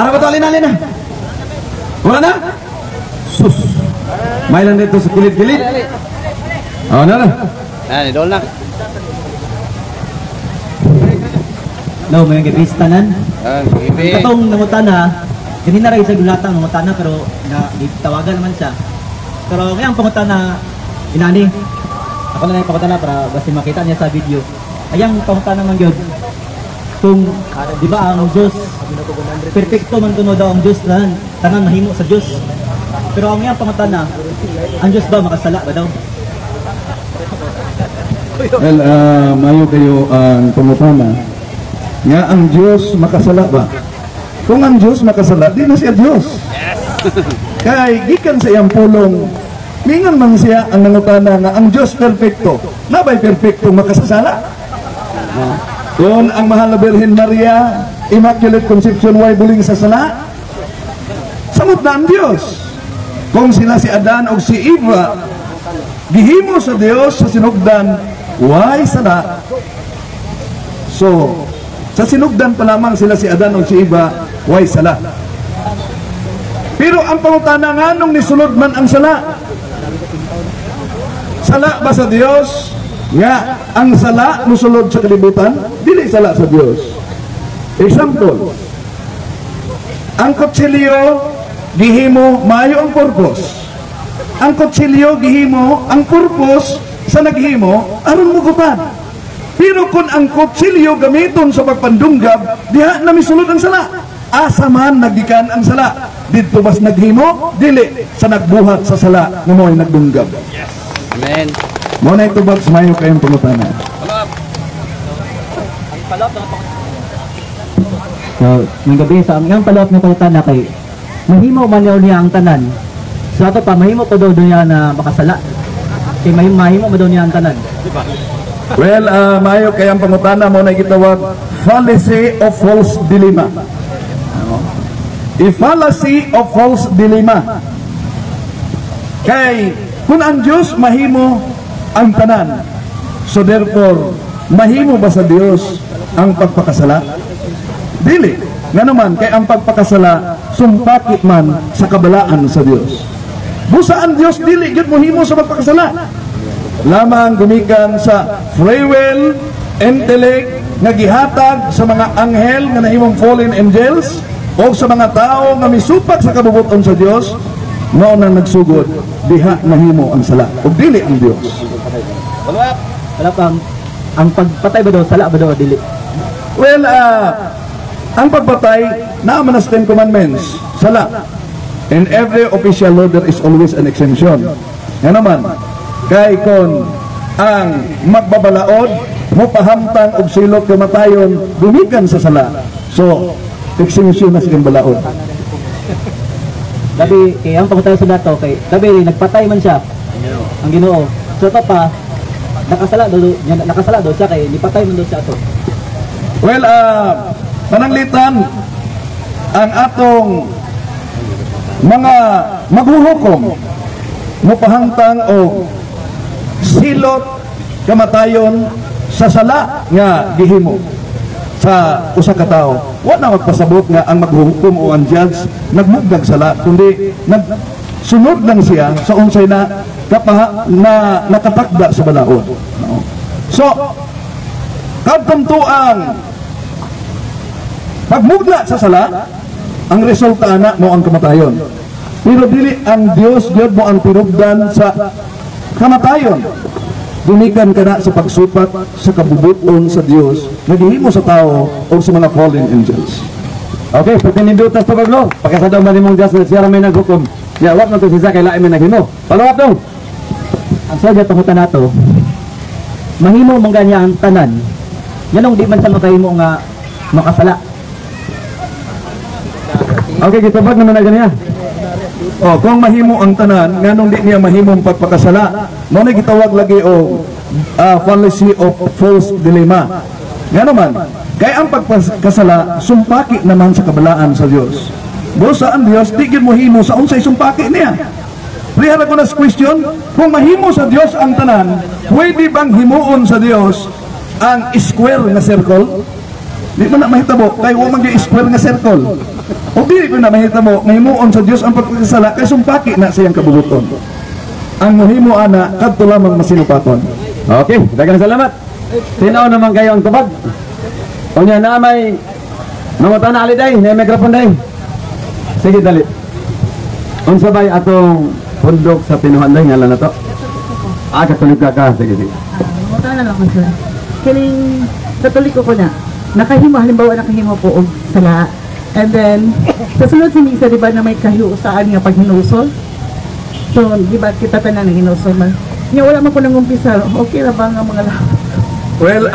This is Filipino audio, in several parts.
Ano ba ito? Alin na? Wala na? Sus. May lang dito sa kilid-kilid. Oh, na. Ayan, idol na. No, may gipistanan. Sige. Katong nangutana, hindi na rin sa gulatang nangutana pero tawagan naman siya. Pero ngayong pangutana, inani. Ako na yung pangutana para basta makita niya sa video. Ayang pangutana man yun. Kung, di ba ang Diyos, perfecto man kuno daw ang Diyos na tanan mahimo sa Diyos. Pero ang ngayong pangutana, ang Diyos ba makasala ba daw? Well, mayo kayo ang pangutana. Nga ang Diyos makasala ba? Kung ang Diyos makasala, di na siya Diyos. Kaya gikan sa iyang pulong, mingan man siya ang nangutana nga ang Diyos perfecto. Nabay perfecto makasasala? Kung ang mahal na Birhen Maria, Immaculate Conception, way buling sa sala, samot na ang Diyos. Kung sila si Adan o si Eva, gihimo sa Diyos sa sinugdan, way sala. So, sa sinugdan pa lamang sila si Adan o si Eva, way sala. Pero ang pangutana nga nung nisulod man ang sala, sala ba sa Diyos? Nga, ang sala musulod sa kalibutan, dili sala sa Diyos. Example, ang kutsilyo gihimo maayo ang purpose. Ang kutsilyo gihimo ang purpose sa naghimo aron mugutan. Pero kung ang kutsilyo gamiton sa pagpandunggab, diha na misulod ang sala. Asa man nagdikan ang sala, didto bas naghimo, dili sa nagbuhat sa sala nga mo'y nagdunggab. Amen. Mo na ito bags mayo kayong pangutana. So, ng gabi sa ang palawak ng pangutana kay mahimo man niya ang tanan. Sa ato pa, mahimo pa daw niya na makasala. Kay mahimo pa daw niya ang tanan. Well, mayo kayong pangutana mo na gitawag fallacy of false dilemma. A fallacy of false dilemma. Kay kung ang Diyos mahimo ang tanan, so therefore mahimo ba sa Diyos ang pagpakasala? Dili. Nga naman, kay ang pagpakasala sumpakit man sa kabalaan sa Diyos. Busa ang Diyos dili gyud mohimo sa pagpakasala. Lamang gumikan sa free will, intellect nga gihatag sa mga anghel nga nahimong fallen angels o sa mga tao nga misupak sa kabubuton sa Diyos, mao nang nagsugod diha nahimo ang sala ug dili ang Diyos. Wala pa ang pagpatay ba daw sala ba daw dili? Well, ang pagpatay naman as 10 commandments, sala. In every official law there is always an exemption. Nga naman, kay kon ang magbabalaod mo pahamtang og silot kamatayon gumikan sa sala. So, exemption na sa balaod. Labi kay ang pagpatay sa dato kay labi nagpatay man siya. Ang Ginoo. So ito pa nakasala daw siya kay nipatay man daw siya ato. Well, pananglitan ang atong mga maghuhukom mo pahangtang o silot kamatayon sa sala nga gihimo sa usa ka tawo. Wa na magpasabot nga ang maghuhukom o ang judge nagmugdag sala, kundi nagsunod lang siya sa unsay na nakatakda sa balaod. So, kadtong tuang pagmugla sa sala, ang resulta na mo ang kamatayon. Pero dili ang Dios gyud mo ang tinubdan sa kamatayon. Gumikan ka na sa pagsupat sa kabubuton sa Dios naghihimo sa tao o sa mga fallen angels. Okay, pagkanindutas pa paglo, pakasadaw man nimong Dios na siya may naghukom. Ya, wag na to siya kay lain may naghimo. Follow up dong. Ang sadya pangutan nato, mahimo man ganya ang tanan. Yanong di man sa makahimo nga makasala. Okay, gitubag naman na ganiya. Oh, kung mahimo ang tanan, nganong di niya mahimong pagpakasala, mo na gitawag lagi o fallacy of false dilemma. Nga naman, kay ang pagpakasala sumpaki naman sa kabalaan sa Dios. Busa ang Dios di gyud mohimo sa unsay sumpaki niya. Rihara ko na sa question, kung mahimo sa Dios ang tanan, pwede bang himuon sa Dios ang square nga circle? Di man na mahitabo, kay wa man gyud square nga circle. O dili ko na mahita mo, mahimuon sa Dios ang pagkakasala kay sumpaki na siyang kabubuton. Ang muhimo ana kadto lamang masinupaton. Okay, daghang salamat. Sino naman kayo ang tubag? O niya na may nangutan na aliday, may mikrofon day. Sige, dali. Unsa bay atong pundok sa pinuhan day ngalan na to? Katulik ka. Sige. Mata na lang ko sir. Kining katoliko ko na. Halimbawa nakahimo po og sala. And then sa sunod sa misa di ba na may kahiusaan nga paghinusol. So di ba kita tanan ng hinusol man. Nya wala man ko nang umpisa. Okay ra ba nga mga Well,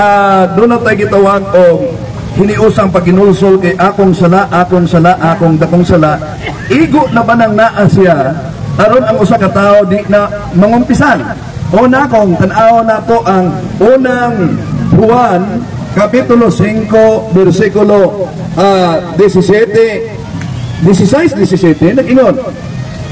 doon na tayo gitawag o hiniusang paghinulsol kay akong sala, akong dakong sala. Igo na ba nang naa siya? Aron ang usa ka tawo di na mangumpisan. Una kong tanaw na to ang unang Juan Kapitulo 5 versikulo 16, nag-ingon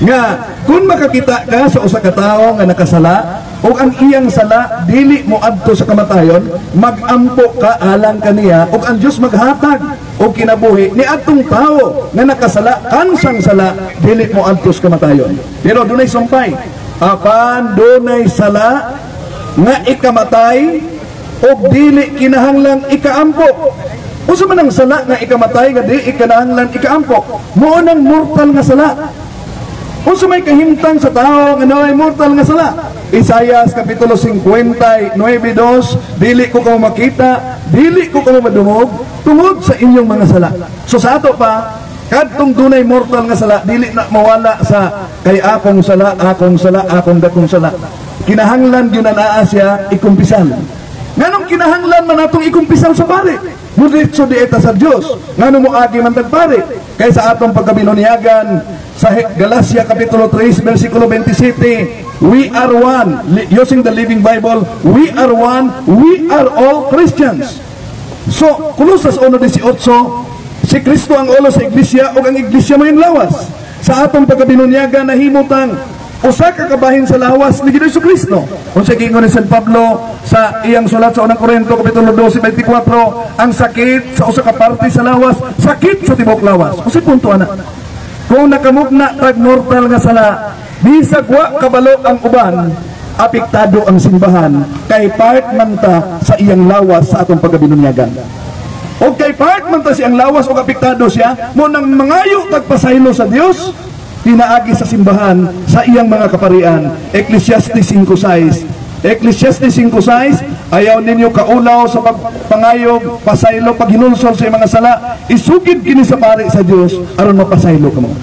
nga kung makakita ka sa usa ka tawo nga nakasala o ang iyang sala dili mo adto sa kamatayon, magampo ka alang kaniya o ang Dios maghatag o kinabuhi ni adtong tawo nga nakasala kansang sala dili mo adto sa kamatayon. Pero dunay sumpay apan dunay sala nga ikamatay o dili kinahanglang ikaampo. Usa man ang sala nga ikamatay nga di kinahanglang ikaampo, mao nang mortal nga sala. Unsa may kahimtang sa tao nga naay mortal nga sala? Isaias kapitulo 59:2, dili ko kamo makita, dili ko kamo madungog tungod sa inyong mga sala. So sa ato pa kadtong dunay mortal nga sala dili na mawala sa kay akong sala, akong dakong sala. Kinahanglan gyud na naa siya ikumpisal. Nganong kinahanglan man atong ikumpisal sa pare? Mudiretso dieta sa Dios. Ngano mo agi man pare? Kay sa atong pagkabinunyagan sa Galacia kapitulo 3 versikulo 27, we are one. Using the Living Bible, we are one, we are all Christians. So, Kolosas 1:18, si Kristo ang ulo sa iglesia o ang iglesia mo yung lawas. Sa atong pagkabinunyagan na himutang usa ka kabahin sa lawas ni Jesu-Kristo. Kung sa gingon ni San Pablo sa iyang sulat sa unang Korinto kapitulo 12:24, ang sakit sa usa ka parte sa lawas, sakit sa tibok lawas. Kasi punto ana. Kung nakamugna tag mortal nga sala, bisag wa kabalo ang uban, apektado ang simbahan kay part man ta sa iyang lawas sa atong pagabinunyagan. O kay part man ta siyang lawas o apektado siya, mo nang mangayo tag pasaylo sa Dios, pinaagi sa simbahan sa iyang mga kaparian. Ecclesiastes 5:6, ayaw ninyo kaulaw sa pagpangayog, pasaylo, paghinulsol sa mga sala, isugid kini sa pare sa Dios aron mapasaylo kamo.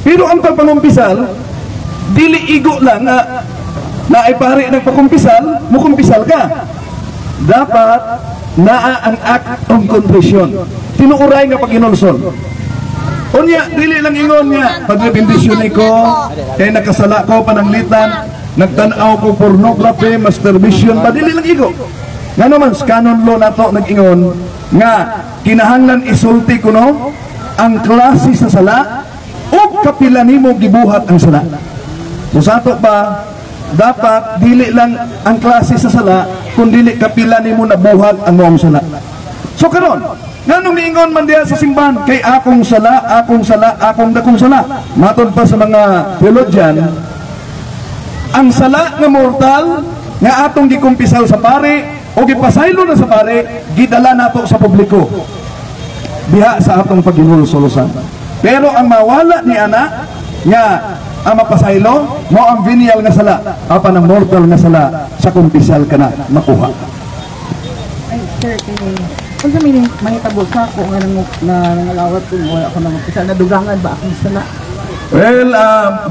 Pero ang pagpangumpisal dili igo lang na ay pare nagpakumpisal, mukumpisal ka. Dapat naa ang act of contrition. Tinuuray nga paghinulsol. Unya, dili lang ingon niya, pag nabindisyon ko, kaya nakasala ko pananglitan, nagtanaw ko pornography, masturbation, pa dili lang igo. Nga naman, canon law na to nag-ingon, nga kinahanglan isulti ko no, ang klase sa sala, o kapila nimo gibuhat ang sala. So sa ato pa, dapat dili lang ang klase sa sala, kundi kapila nimo nabuhat ang mong sala. So karon, nganong niingon man diya sa simbahan kay akong sala, akong dakong sala. Matod pa sa mga theologian, ang sala nga mortal nga atong gikumpisal sa pare o gipasaylo na sa pare, gidala nato sa publiko diha sa atong paghinulsolosan. Pero ang mawala ni ana nga ang mapasaylo mo ang venial nga sala, apan ang mortal nga sala sa kumpisal kana makuha. Ay, sir, kung sa mining mahitabo sa ako nga nangalawat kung wala ako nang umpisa, nadugangan ba akong sala? Well,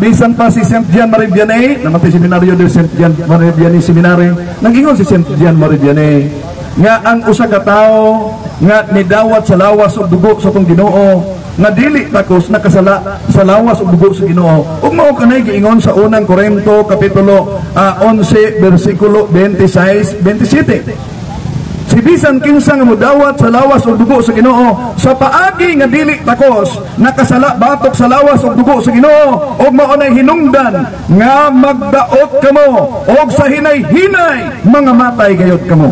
bisan pa si St. John Marivianney, namatay seminaryo del St. John Marivianney Seminary, nag-ingon si St. John Marivianney, nga ang usa ka tawo nga nidawat sa lawas ug dugo sa tong Ginoo, nga dili takos nakasala sa lawas ug dugo sa Ginoo. Ug mao kanay giingon sa unang Korinto kapitulo 11 versikulo 26-27. Si bisan kinsa nga modawat sa lawas ug dugo sa Ginoo, sa paagi nga dili takos nakasala batok sa lawas ug dugo sa Ginoo, ug mao nay hinungdan nga magdaot kamo og sa hinay-hinay mga matay gayud kamo.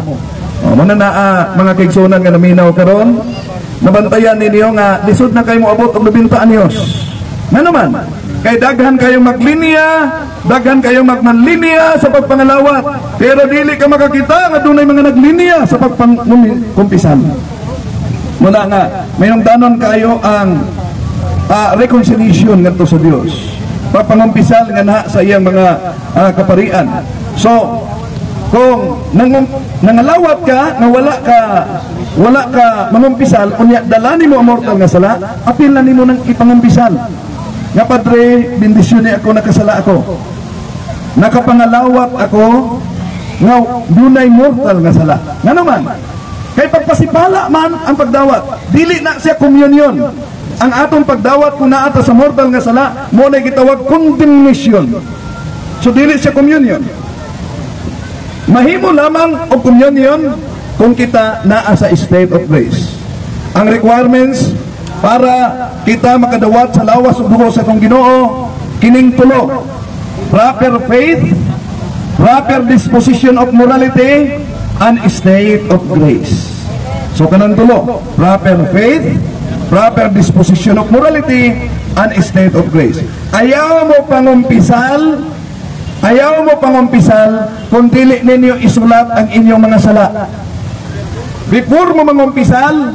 Muna na mga kaigsunan nga naminaw karon, nabantayan ninyo nga lisod na kayo mo abot og 90 anyos. Nga naman, kay daghan kayong maglinya, daghan kayong magmanlinya sa pagpangalawat, pero dili ka makakita nga dunay mga naglinya sa pagpangkumpisan. Muna nga, mayong danon kayo ang reconciliation ngadto sa Dios. Pagpangumpisal nga na sa iyang mga kaparian. So, kung nangalawat ka nga wala ka mangumpisal, unya dalani mo ang mortal nga sala, apil na nimo nang ipangumpisal. Nga Padre, bendisyon ni ako, nakasala ako. Nakapangalawat ako nga dunay mortal nga sala. Nga naman, kay pagpasipala man ang pagdawat, dili na siya komunyon. Ang atong pagdawat kung naata sa mortal nga sala, mo na gitawag condemnation. So dili siya komunyon. Mahimo lamang og komunyon kung kita naa sa state of grace. Ang requirements para kita makadawat sa lawas ug dugo sa atong Ginoo kining tulo: proper faith, proper disposition of morality, and state of grace. So kanang tulo: proper faith, proper disposition of morality, and state of grace. Ayaw mo pangumpisal kung dili ninyo isulat ang inyong mga sala. Before mo mangumpisal,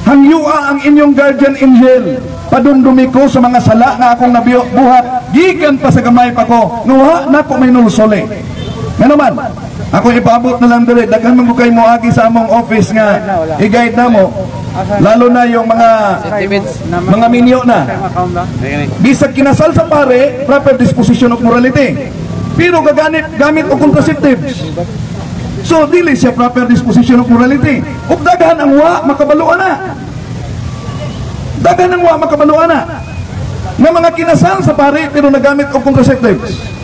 hangyua ang inyong guardian angel, padumdumi ko sa mga sala nga akong nabuhat, gikan pa sa gamay pa ko, nuha na ko may nulsole. Nga naman, ako ipaabot na lang dire, daghan man ko kay moagi sa among office nga i-guide na mo, lalo na yung mga minyo na. Bisag kinasal sa pare, proper disposition of morality. Pero gamit o contraceptives. So, dili siya proper disposition of morality. Ug daghan ang makabaluan na. Daghan ang makabaluan na. Nga mga kinasal sa pare, pero nagamit o contraceptives.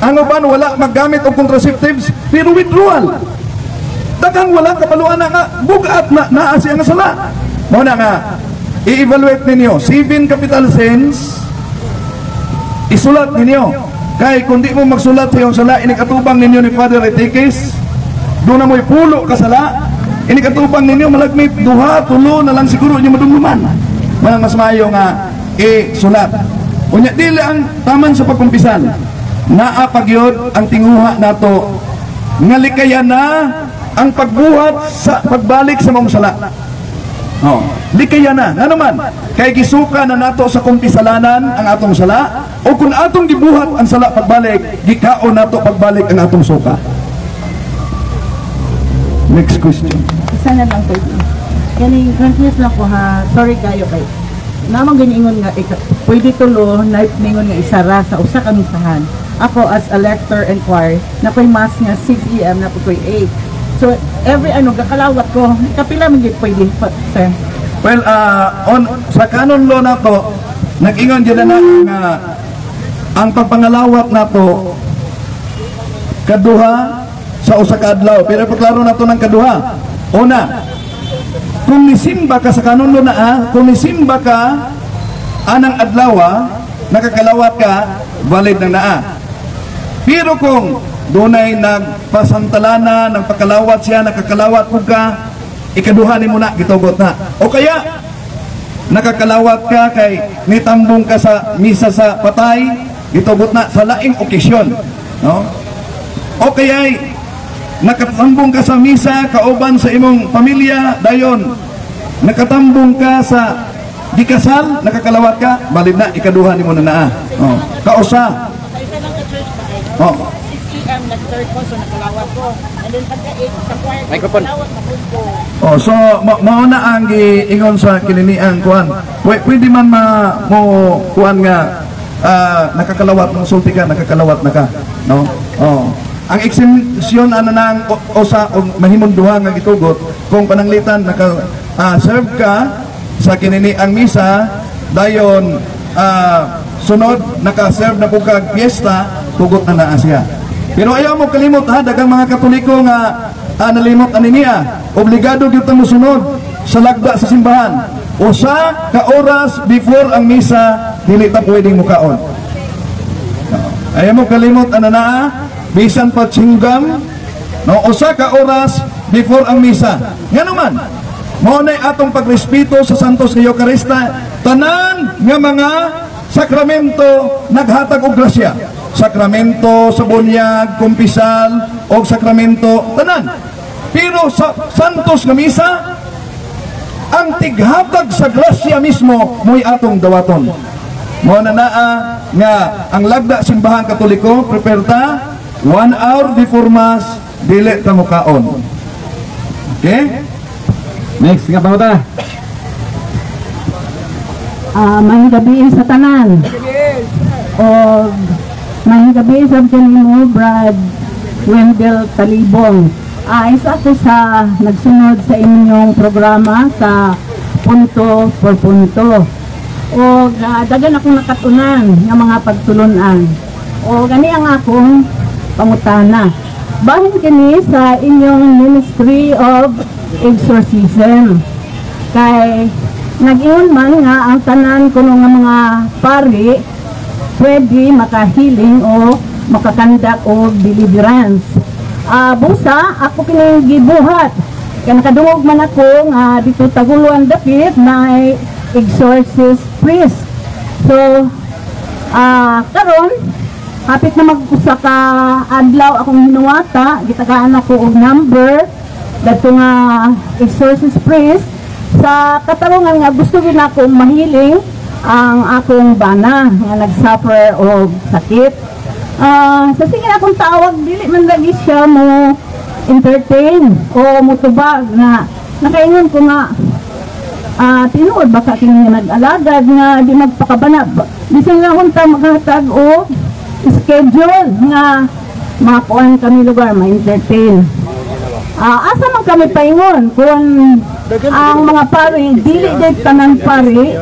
Ang uban wala maggamit og contraceptives pero withdrawal. Daghang wala kabaluan na nga bugat na naa siya nga sala. Mao na nga i-evaluate ninyo 7 capital sins, isulat ninyo. Kay kung di mo magsulat sa iyong sala, inikatubang ninyo ni Father Etikis, doon na mo'y pulo kasala, inikatubang ninyo malagmit 2-3 na lang siguro inyo madumduman. Manang mas maayo nga isulat. Unya dili ang taman sa pagkumpisan. Naapagyod ang tinguha nato nga likayan na ang pagbuhat sa pagbalik sa mong sala. Likayan na. Nga naman, kay gisuka na nato sa kumpisalanan ang atong sala, o kung atong gibuhat ang sala pagbalik, gikaon nato pagbalik ang atong suka. Next question. Isa na lang po. Kani confused lang ko ha. Sorry kayo kay. Namang ganiingon nga pwede tulo night ningon nga isara sa usa ka misahan. Ako as a lector and choir, na ko'y mass nga 6 AM na po ko'y 8. So, every gakalawat ko, kapila man gid pwede, sir? Well, sa canon law na to, nag-ingon dyan na nga ang pagpangalawat na to, kaduha sa usa ka adlaw. Pero paklaro na to ng kaduha. Una, kung nisimba ka sa canon law na kung nisimba ka anang adlaw, nakakalawat ka, valid na naa. Pero kung dunay nagpasantalana ng pagkalawat siya, nakakalawat po ka, ikaduhanin mo na, gitugot na. O kaya, nakakalawat ka kay nitambong ka sa misa sa patay, gitugot na sa laing okasyon. No? O kaya, nakatambong ka sa misa, kauban sa imong pamilya, dayon, nakatambong ka sa gikasal, nakakalawat ka, balid na, ikaduhanin mo na naa. Kausa. Oh. 6 AM nag-third ko, so nakalawat ko. And then pagka-8 sa choir, microphone. nakalawat na po. Oh, so mauna ang giingon sa kininiang kuan. Pwede man mo kuan nga nakakalawat ng sulti ka, nakakalawat na ka, no? Oh. Ang exemption ana nang usa og mahimong duha nga gitugot kung pananglitan serve ka sa kininiang misa, dayon sunod naka-serve na po kag piyesta, tugot na naa siya. Pero ayaw mo kalimot ha, dagang mga Katoliko nga nalimot ani niya, obligado gyud ta mosunod sa lagda sa simbahan. Usa ka oras before ang misa, dili ta pwedeng mukaon. Ayaw mo kalimot ana naa, bisan pa tsinggam, no, usa ka oras before ang misa. Nga naman, mao nay atong pagrespeto sa Santos nga Eukarista, tanan nga mga sakramento naghatag og grasya. Sakramento sa bunyag, kumpisal, o sakramento tanan. Pero sa Santos nga misa, ang tighatag sa grasya mismo mo'y atong dawaton. Mo na naa nga ang lagda simbahan Katoliko, prepare ta 1 hour before mass, dili ta mukaon. Okay? Next nga pangutana. May gabi sa tanan. O may gabi sa kanimo, Brad Wendell Talibong. Isa ko sa nagsunod sa inyong programa sa punto por punto. O dagan akong nakatunan ng mga pagtulunan. O gani ang akong pangutana. Bahin kini sa inyong Ministry of Exorcism. Kay nag-iyon man nga ang tanan kuno nga mga pari pwede makahiling o makakandak o deliverance. Busa ako kini gibuhat. Kaya nakadungog man ako nga dito Taguluan dapit na exorcist priest. So karon hapit na mag-usa ka adlaw akong hinuwata, gitagaan ako og number dato nga exorcist priest sa katarungan nga gusto gid nako mahiling ang akong bana nga nagsuffer og sakit. Sa sige akong tawag dili man lagi siya mo entertain o mutubag nga nakaingon ko nga tinuod baka kini nag-alagad nga di magpakabana bisan nga unta maghatag o schedule nga makuan kami lugar ma-entertain. Asa man kami paingon kung ang mga pari dili day tanan pari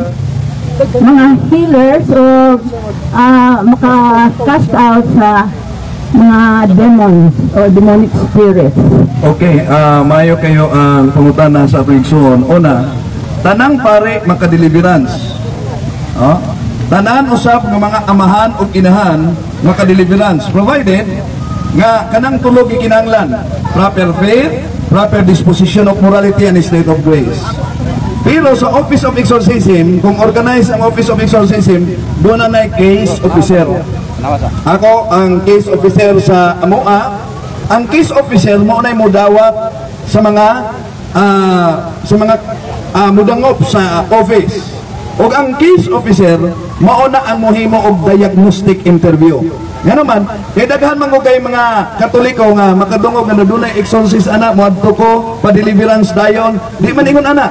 mga healers o maka-cast out sa mga demons o demonic spirits. Okay, mayo kayo ang pangutana sa atong igsoon. Una, tanang pare makadeliverance. Tanan usab ng mga amahan o inahan makadeliverance provided nga kanang tulog ikinahanglan proper faith, proper disposition of morality and state of grace. Pero sa Office of Exorcism, kung organize ang Office of Exorcism, doon na case officer. Ako ang case officer sa AMOA. Ang case officer mo na mudawat sa mga mudangop sa office. O ang case officer mauna ang mohimo og diagnostic interview. Nga naman, kay daghan man ko kay mga Katoliko nga makadungog nga dunay exorcist ana moadto ko pa deliverance dayon, di man ingon ana.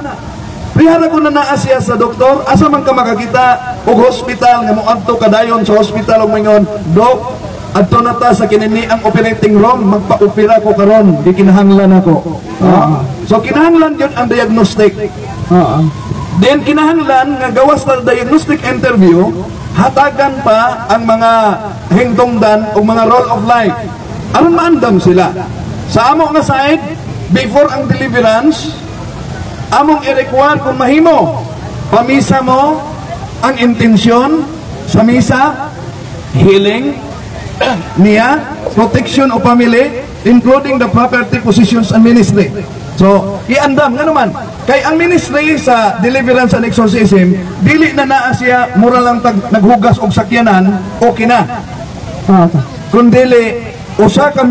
Prihara ko na naa siya sa doktor, asa man ka makakita og hospital nga moadto ka dayon sa hospital og mingon, "Dok, adto na ta sa kinini ang operating room, magpa-opera ko karon, di kinahanglan ako." So kinahanglan yun ang diagnostic. Then kinahanglan nga gawas na diagnostic interview, hatagan pa ang mga hingtungdan o mga role of life. Aron maandam sila. Sa amo nga side, before ang deliverance, among i-require kung mahimo, pamisa mo ang intensyon sa misa, healing niya, protection of family, including the property, positions, and ministry. So, iandam nga naman. Kay ang ministry sa deliverance and exorcism, dili na naa siya mura lang naghugas og sakyanan, okay na. Kundili, usa ka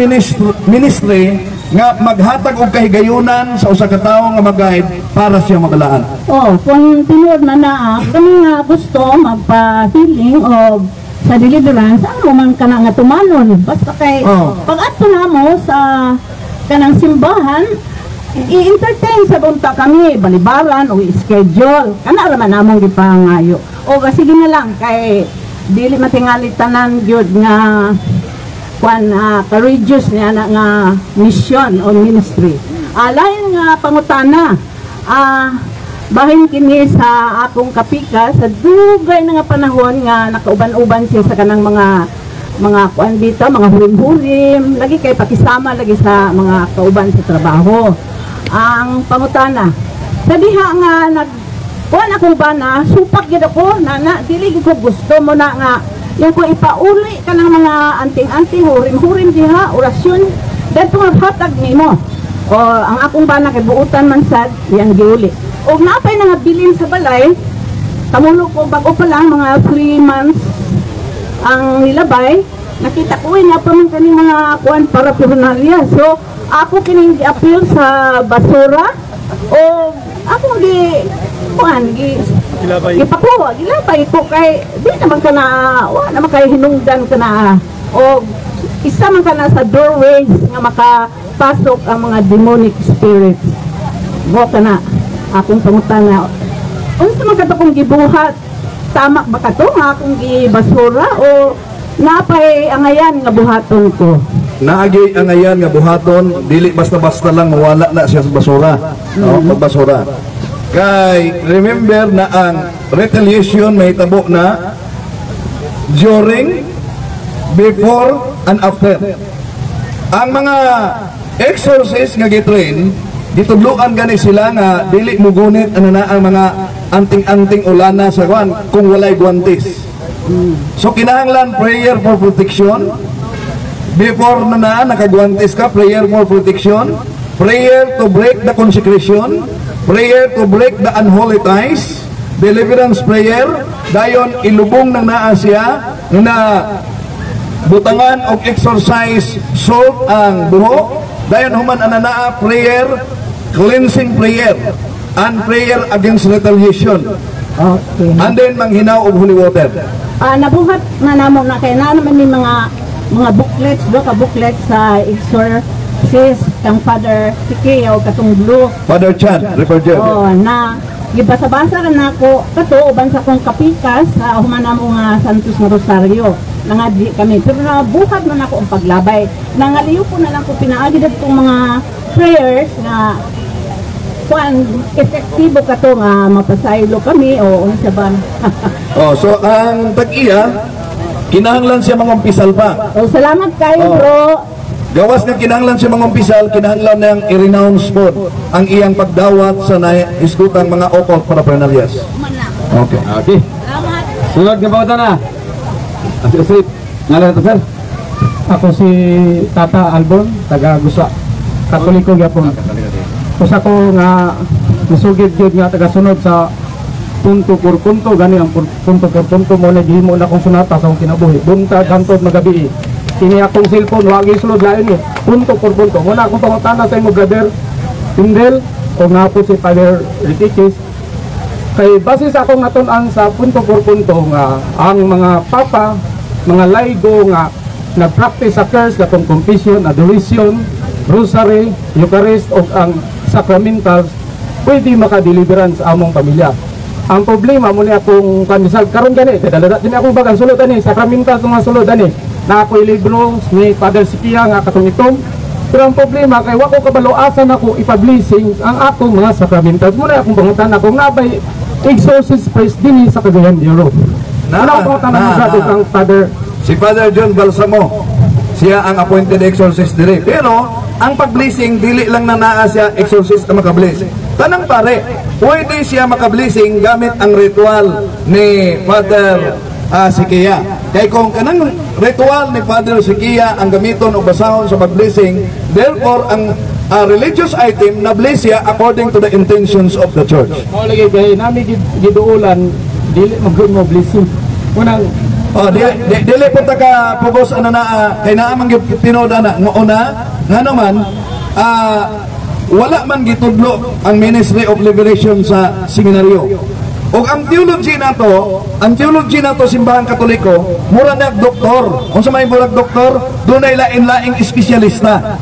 ministry nga maghatag og kahigayunan sa usa ka tawo nga mag-guide para siya makalaan. Kung tinuod man naa, kami nga gusto magpa-healing o sa deliverance, ano man ka na nga tumanon. Basta kay, pag ato na mo sa kanang simbahan, i-entertain sa bunta kami, balibaran o i-schedule. Kana raman namong gipangayo. O sige na lang, kay dili matingali tanan gyud nga ka-reduce niya na nga mission o ministry. Lain nga pangutana, bahin kini sa akong kapika sa dugay na nga panahon nga nakauban-uban siya sa kanang mga kuan dito, mga hurim-hurim, lagi kay pakisama lagi sa mga kauban sa trabaho. Ang pangutana, sa diha nga kuan akong bana, supak gid ako, nana, dili ko gusto mo na nga yung ko ipauli ka ng mga anting-anting, hurim-hurim diha, orasyon, dahil hatag nimo. O ang akong bana kay buutan man sad yang giuli. Og napay na nga bilin sa balay, kamulo ko bago pa lang mga 3 months ang nilabay, nakita ko nga pa man kani mga kuan para paraphernalia. So ako kining gi-appeal sa basura o ako gilabay ko kay di naman ka na wa naman kay hinungdan ka na o isa man ka na sa doorways nga makapasok ang mga demonic spirits mo ka na akong pangutana unsa man kato kong gibuhat tama ba kato nga akong gibasura o napay angayan nga buhaton ko. Naagi ang ayan nga buhaton, dili basta-basta lang mawala na siya sa basura. Pagbasura. Kay remember na ang retaliation may tabo na during, before, and after. Ang mga exorcist nga gitrain, gitudloan gani sila nga dili mugunit ano na ang mga anting-anting ulana sa kwan kung walay guantes. So kinahanglan prayer for protection. Before na nakagwantes ka, prayer for protection, prayer to break the consecration, prayer to break the unholy ties, deliverance prayer, dayon ilubong ng naa siya na butangan o exercise salt ang buho, dayon human ananaa prayer, cleansing prayer, and prayer against retaliation. Okay. And then manghinaw og holy water. Nabuhat na namo na kay na naman ni mga booklets, do ka booklets sa exorcist kang Father Sikiyaw katong blue. Father Chan, refer Oh, na gibasa-basa na nako kato uban sa kong kapikas sa humana mo nga Santos nga Rosario. Nangadli kami pero nabuhat na nako ang paglabay. Nangaliw ko na lang ko pinaagi dadtong mga prayers na kuan epektibo kato nga mapasaylo kami o unsa ba. So ang tag-iya kinahanglan siya mangumpisal pa. So salamat kayo bro. Gawas nga kinahanglan siya mangumpisal, kinahanglan niyang i-renounce po ang iyang pagdawat sa naisgutang mga occult paraphernalias. Okay. Okay. Sunod nga bawata na. Asip. Ngalan ito, sir? Ako si Tata Albon, taga Gusa. Katoliko gyapon. Kusa ko nga masugid gyud nga taga sunod sa punto por punto gani ang punto por punto mo na gihimo na kong sunata sa akong kinabuhi. Buntag hangtod magabi. Kini akong cellphone wagi sulod lain ni. Punto por punto. Muna akong pangutana sa imo brother Tindel o nga po si Father Ritikis. Kay base sa akong natun-an sa punto por punto nga ang mga papa, mga laigo nga nag-practice sa curse katong confession, adoration, rosary, Eucharist o ang sacramentals pwede maka-deliverance sa among pamilya. Ang problema mo niya kung kamisal karon gani dadala din akong bagang sulod ani sacramentals nga sulod ani na ako'y libro ni Father Sikia nga katong itom. Pero ang problema kay wa ko kabaloasan ako ipa-blessing ang akong mga sacramentals. Muna akong pangutan ako nabay exorcist priest dinhi sa Cagayan de Oro. Wala ko ang Father Si Father John Balsamo, siya ang appointed exorcist dire. Pero ang pag-blessing dili lang na naa siya exorcist ang maka-bless. Tanang pare, pwede siya maka-blessing gamit ang ritual ni Father Sikia. Kay kung kanang ritual ni Father Sikia ang gamiton o basahon sa pag-blessing, therefore ang religious item na bless siya according to the intentions of the church. mo lagi kay nami giduulan dili mo blessing. Unang Dili po taga pugos ano na kay naa man tinoda na una nga naman wala man gitudlo ang Ministry of Liberation sa seminaryo. O ang theology na to simbahan Katoliko mura na doktor. Unsa may murag doktor, dunay lain-laing espesyalista.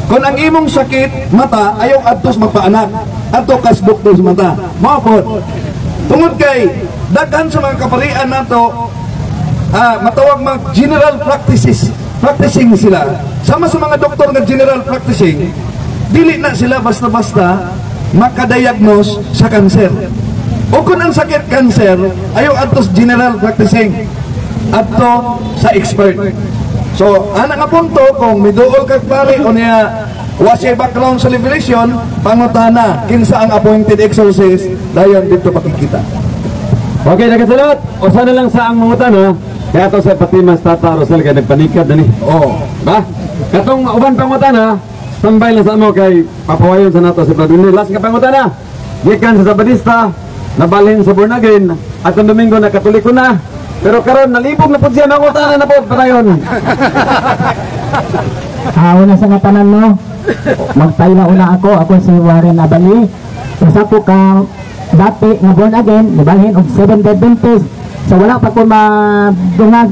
Kung ang imong sakit mata ayaw adtos magpaanak, adto kas doktor sa mata. Mao pod. Tungod kay daghan sa mga kaparian nato matawag mga general practicing sila. Sama sa mga doktor nga general practicing, dili na sila basta-basta makadiagnose sa kanser. O kung ang sakit cancer, ayaw atos general practicing, ato sa expert. So, anak nga punto, kung miduol kag pare o niya wasi background sa liberation, pangutana, kinsa ang appointed exorcist, dayon dito pakikita. Okay, nagkasalot. O sana lang sa ang mga tanong, kaya ito sa Patimas Tata Rosel kaya nagpanikad na ni. Oh. Ba? Katong uban pangutana, Tambay lang sa mo kay papawayon sa nato si Brother Windy. Last nga pangutana. Gikan sa Sabadista, nabalhin sa born again, at ang Domingo na Katoliko na. Pero karon nalibog na po siya, mangutana na po padayon. Una sa ngatanan mo, magpay na una ako si Warren Abali. Usa ko ka dati nga born again, nabalhin og 7th Adventist. So wala pa ko madungag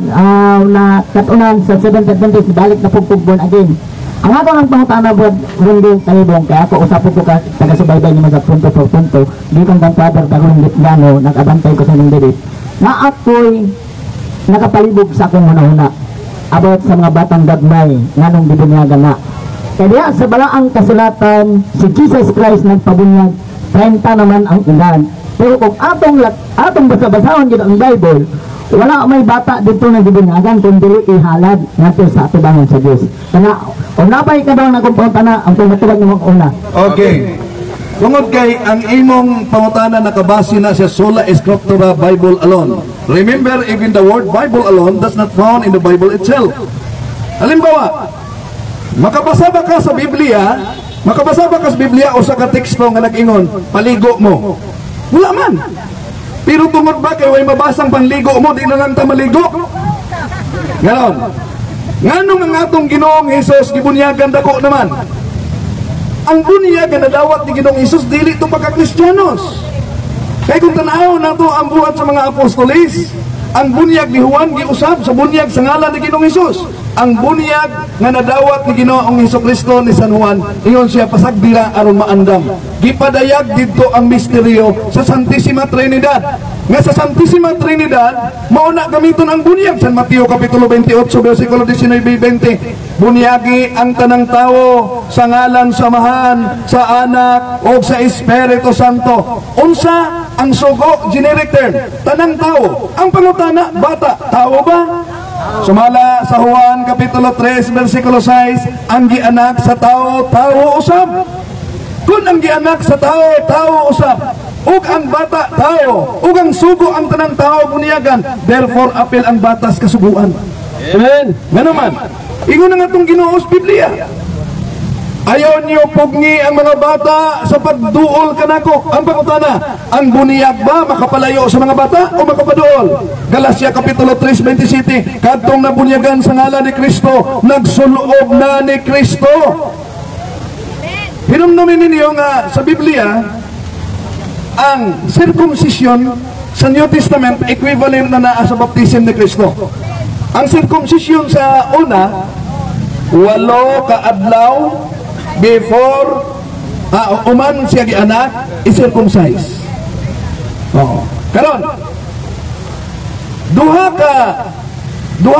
na katunan sa 7th Adventist, balik na pugpug born again. Ang ako ng pangutana bod hindi talibong kaya ako usap ko ka taga-subaybay ni mga punto por punto. Di kong grandfather dagong litgano, nag-abantay ko sa inyong debit. Na ako'y nakapalibog sa akong hunahuna about sa mga batang gagmay nganong dibunyagan na. Kaya sa balaang kasulatan, si Jesus Christ nagpabunyag, 30 naman ang edad. Pero kung atong basa-basahon gid ang Bible, wala may bata dito na dibunyagan kundi ihalad nato sa atubangan sa Dios. Kaya unapay ka daw nagpunta na ang tumatubag ng mga una. Okay. Tungod kay ang imong pangutana nakabase na sa sola scriptura Bible alone. Remember, even the word Bible alone does not found in the Bible itself. Halimbawa, makabasa ba ka sa Biblia o sa teksto nga nag-ingon, paligo mo? Wala man. Pero tungod ba kay way mabasang panligo mo, di na lang ta maligo? Ganon. Nganong ang atong Ginoong Hesus gibunyagan dako naman? Ang bunyagan na dawat ni Ginoong Hesus dili to pagka-Kristiyanos. Kaya kung tanaw na to ang buhat sa mga apostolis, ang bunyag ni Juan giusab sa bunyag sa ngalan ni Ginoong Hesus. Ang bunyag nga nadawat ni Ginoong Hesukristo ni San Juan, ingon siya pasagdira aron maandam. Gipadayag didto ang misteryo sa Santissima Trinidad. Nga sa Santissima Trinidad, mauna gamiton ang bunyag San Mateo kapitulo 28 bersikulo 19-20. Bunyagi ang tanang tao sa ngalan samahan sa anak o sa Espiritu Santo. Unsa ang sugo, generic term, tanang tao. Ang pangutana, bata, tao ba? Sumala sa Juan kapitulo 3 bersikulo 6, ang gianak sa tao, tao usab. Kung ang gianak sa tao, tao usab. Ug ang bata, tao. Ug ang sugo, ang tanang tao, bunyagan. Therefore, apel ang batas kasuguan. Amen. Nga naman, ingon na nga itong Ginoo sa Biblia. Ayaw niyo pugni ang mga bata sa pagduol kanako. Ang pangutana, ang buniyag ba makapalayo sa mga bata o makapaduol? Galacia kapitulo 3:27, kadtong nabunyagan sa ngalan ni Kristo, nagsulob na ni Kristo. Hinumdumin ninyo nga sa Biblia, ang circumcision sa New Testament equivalent na naa sa baptism ni Kristo. Ang circumcision sa una, 8 kaadlaw before uman siya gianak, i-circumcise. Karon, duha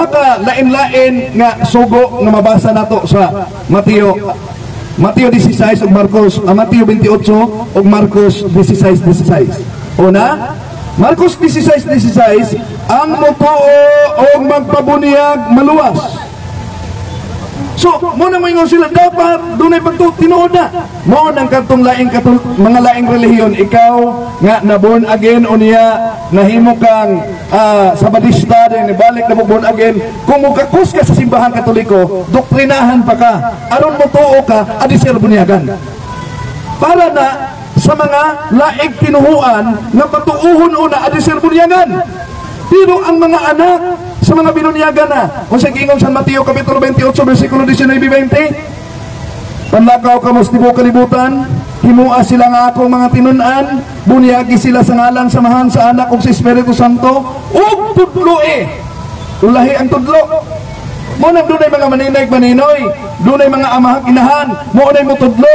ka lain-lain nga sugo nga mabasa nato sa Mateo 16 ug Marcos, Mateo 28 ug Marcos 16:16. Una, Marcos 16:16, ang motuo o magpabunyag maluwas. So, muna mo ingon sila, dapat doon ay pagtutinuod na. Mo nang katong mga laing relihiyon, ikaw nga na born again o niya, nahimo kang Sabadista, din ibalik na mo born again. Kung mukakus ka sa simbahan Katoliko, doktrinahan pa ka. Aron mo tuo ka, adisir bunyagan. Para na sa mga laing tinuhuan na patuuhon una adisir bunyagan. Pero ang mga anak sa mga binunyagan na, kung sa gingon San Mateo kapitulo 28 bersikulo 19-20, panlakaw ka mas tibo kalibutan, himua sila nga akong mga tinunan, bunyagi sila sa ngalan samahan sa anak o sa Espiritu Santo, ug tudlo ulahi ang tudlo. Muna doon ay mga maninay-maninoy, doon ay mga amahang inahan, muna ay mo tudlo.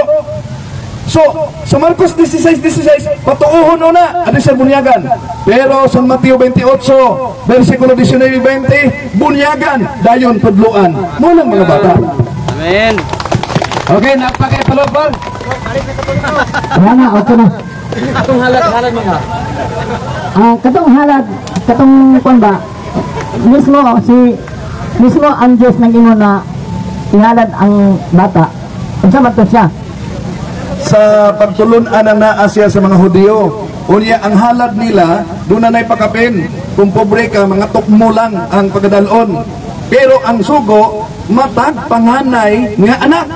So, sa Marcos 16:16, patuuhon una, adi sa bunyagan. Pero sa Mateo 28, versikulo 19-20, bunyagan, dayon tudluan. Mulang mga bata. Amen. Okay, napakipalopal. Wala na, okay na. Katong halad mga. Katong halad, katong kung ba, mismo ang Diyos nang ingon na ihalad ang bata. Kung sa mato siya. Sa pagtulunan ang naasya sa mga Hudyo, unya ang halad nila, doon na pakapin. Kung pobre ka, mga tukmo lang ang pagdalon. Pero ang sugo, matag panganay nga anak.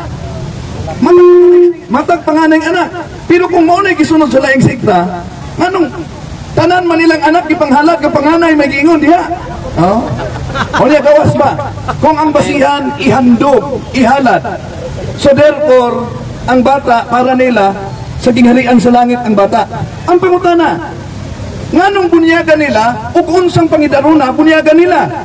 matag panganay anak. Pero kung mo na gisunod sa laing sekta, anong tanan man nilang anak ipanghalat ka panganay may giingon diha. Oh. O niya gawas ba? Kung ang basihan ihandog, ihalat. So therefore, ang bata para nila sa gingharian sa langit ang bata. Ang pangutana, nganong bunyagan nila ug unsang pangidaruna bunyagan nila?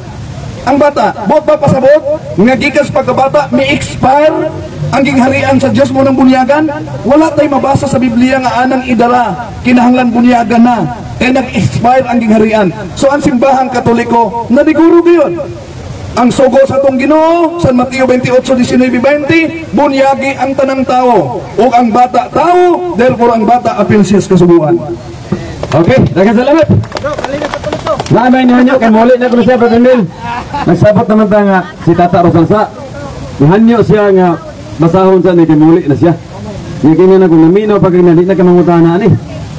Ang bata, buot ba pasabot? Nga gikas pagkabata, may expire ang gingharian sa Diyos mo ng bunyagan? Wala tayo mabasa sa Biblia nga anang idara, kinahanglan bunyagan na. Nag-expire ang gingharian. So ang simbahang Katoliko, nadiguro yun. Ang sugo sa itong Ginoo, San Mateo 28:19-20, bunyagi ang tanang tao. O ang bata tao, therefore ang bata apil siya sa kasubuan. Okay, daghang salamat. Lamay niyo kay muli na ko siya Brother. Nagsabot naman ta nga si Tata Rosalsa. Nihanyo siya nga basahon sa ni kay muli na siya. Ni kini na kung naminaw pag di na kamangutana ani.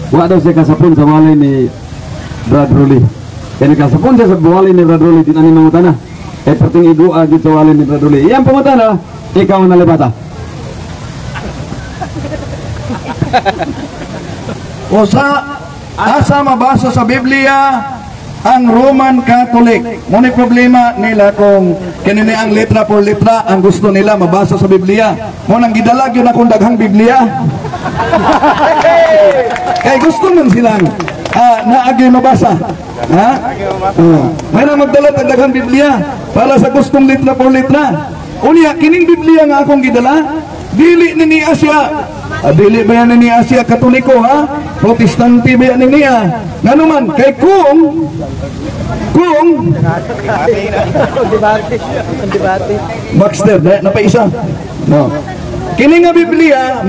Wa daw siya kasapon sa walay ni Brad Rolly. Kaya kasapon siya sa walay ni Brad Rolly din ani mangutana. Kay perting idu agit sa walay ni Brad Rolly. Iyang pangutana, ikaw ang nalibata. O asa mabasa sa Biblia ang Roman Catholic. Ngunit problema nila kung kinini ang letra por letra ang gusto nila mabasa sa Biblia. Ngunang gidalag yun akong daghang Biblia. Kaya gusto man silang naagi mabasa. Ha? May na magdala ng daghang Biblia para sa gustong letra por letra. Unya, kining Biblia nga akong gidala, dili ni Asya. Dili ba yan ni Asya Katoliko ha? Protestante ba yan niya? Nga naman, kay kung Baxter, napaisa. No. Kini nga Biblia,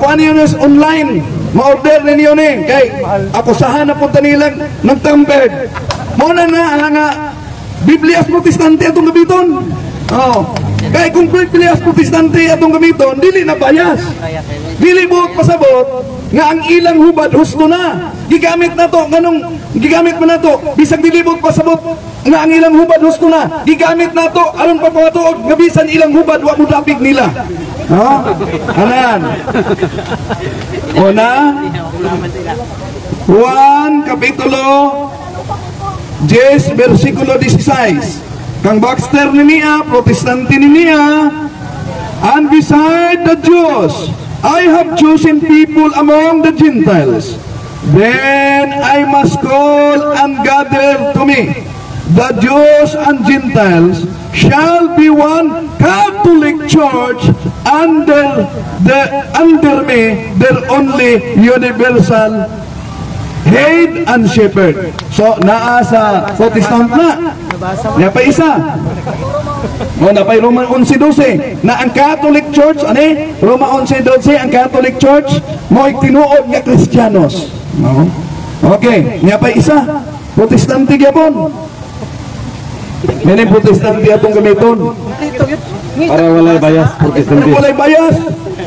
kuan yun online, ma-order ninyo ni. Kay, akusahan na punta nilang nagtamper. Muna na nga, Biblia Protestante atong gabiton. Oh. Kaya kung Biblia Protestante atong gamiton, dili na bias. Dili buot pasabot nga ang ilang hubad husto na. Gigamit na to gigamit man nato bisag dili buot pasabot nga ang ilang hubad husto na. Gigamit na to aron pa patuod nga bisan ilang hubad wa mo dapig nila. No? Anan. Una, Juan Kapitulo 10 versikulo 16. Kang Baxter niya, Protestante niya, and beside the Jews, I have chosen people among the Gentiles. Then I must call and gather to me. The Jews and Gentiles shall be one Catholic Church under me, their only universal head and shepherd. So, naa sa Protestant na. Niya pa isa. O, napay Roma 11:12. Na ang Catholic Church, Roma 11:12, ang Catholic Church, mo'y tinuod nga Kristiyanos. Okay, niya pa isa. Protestante gyapon. May Protestante atong gamiton. Para walay bias Protestante. Walay bias.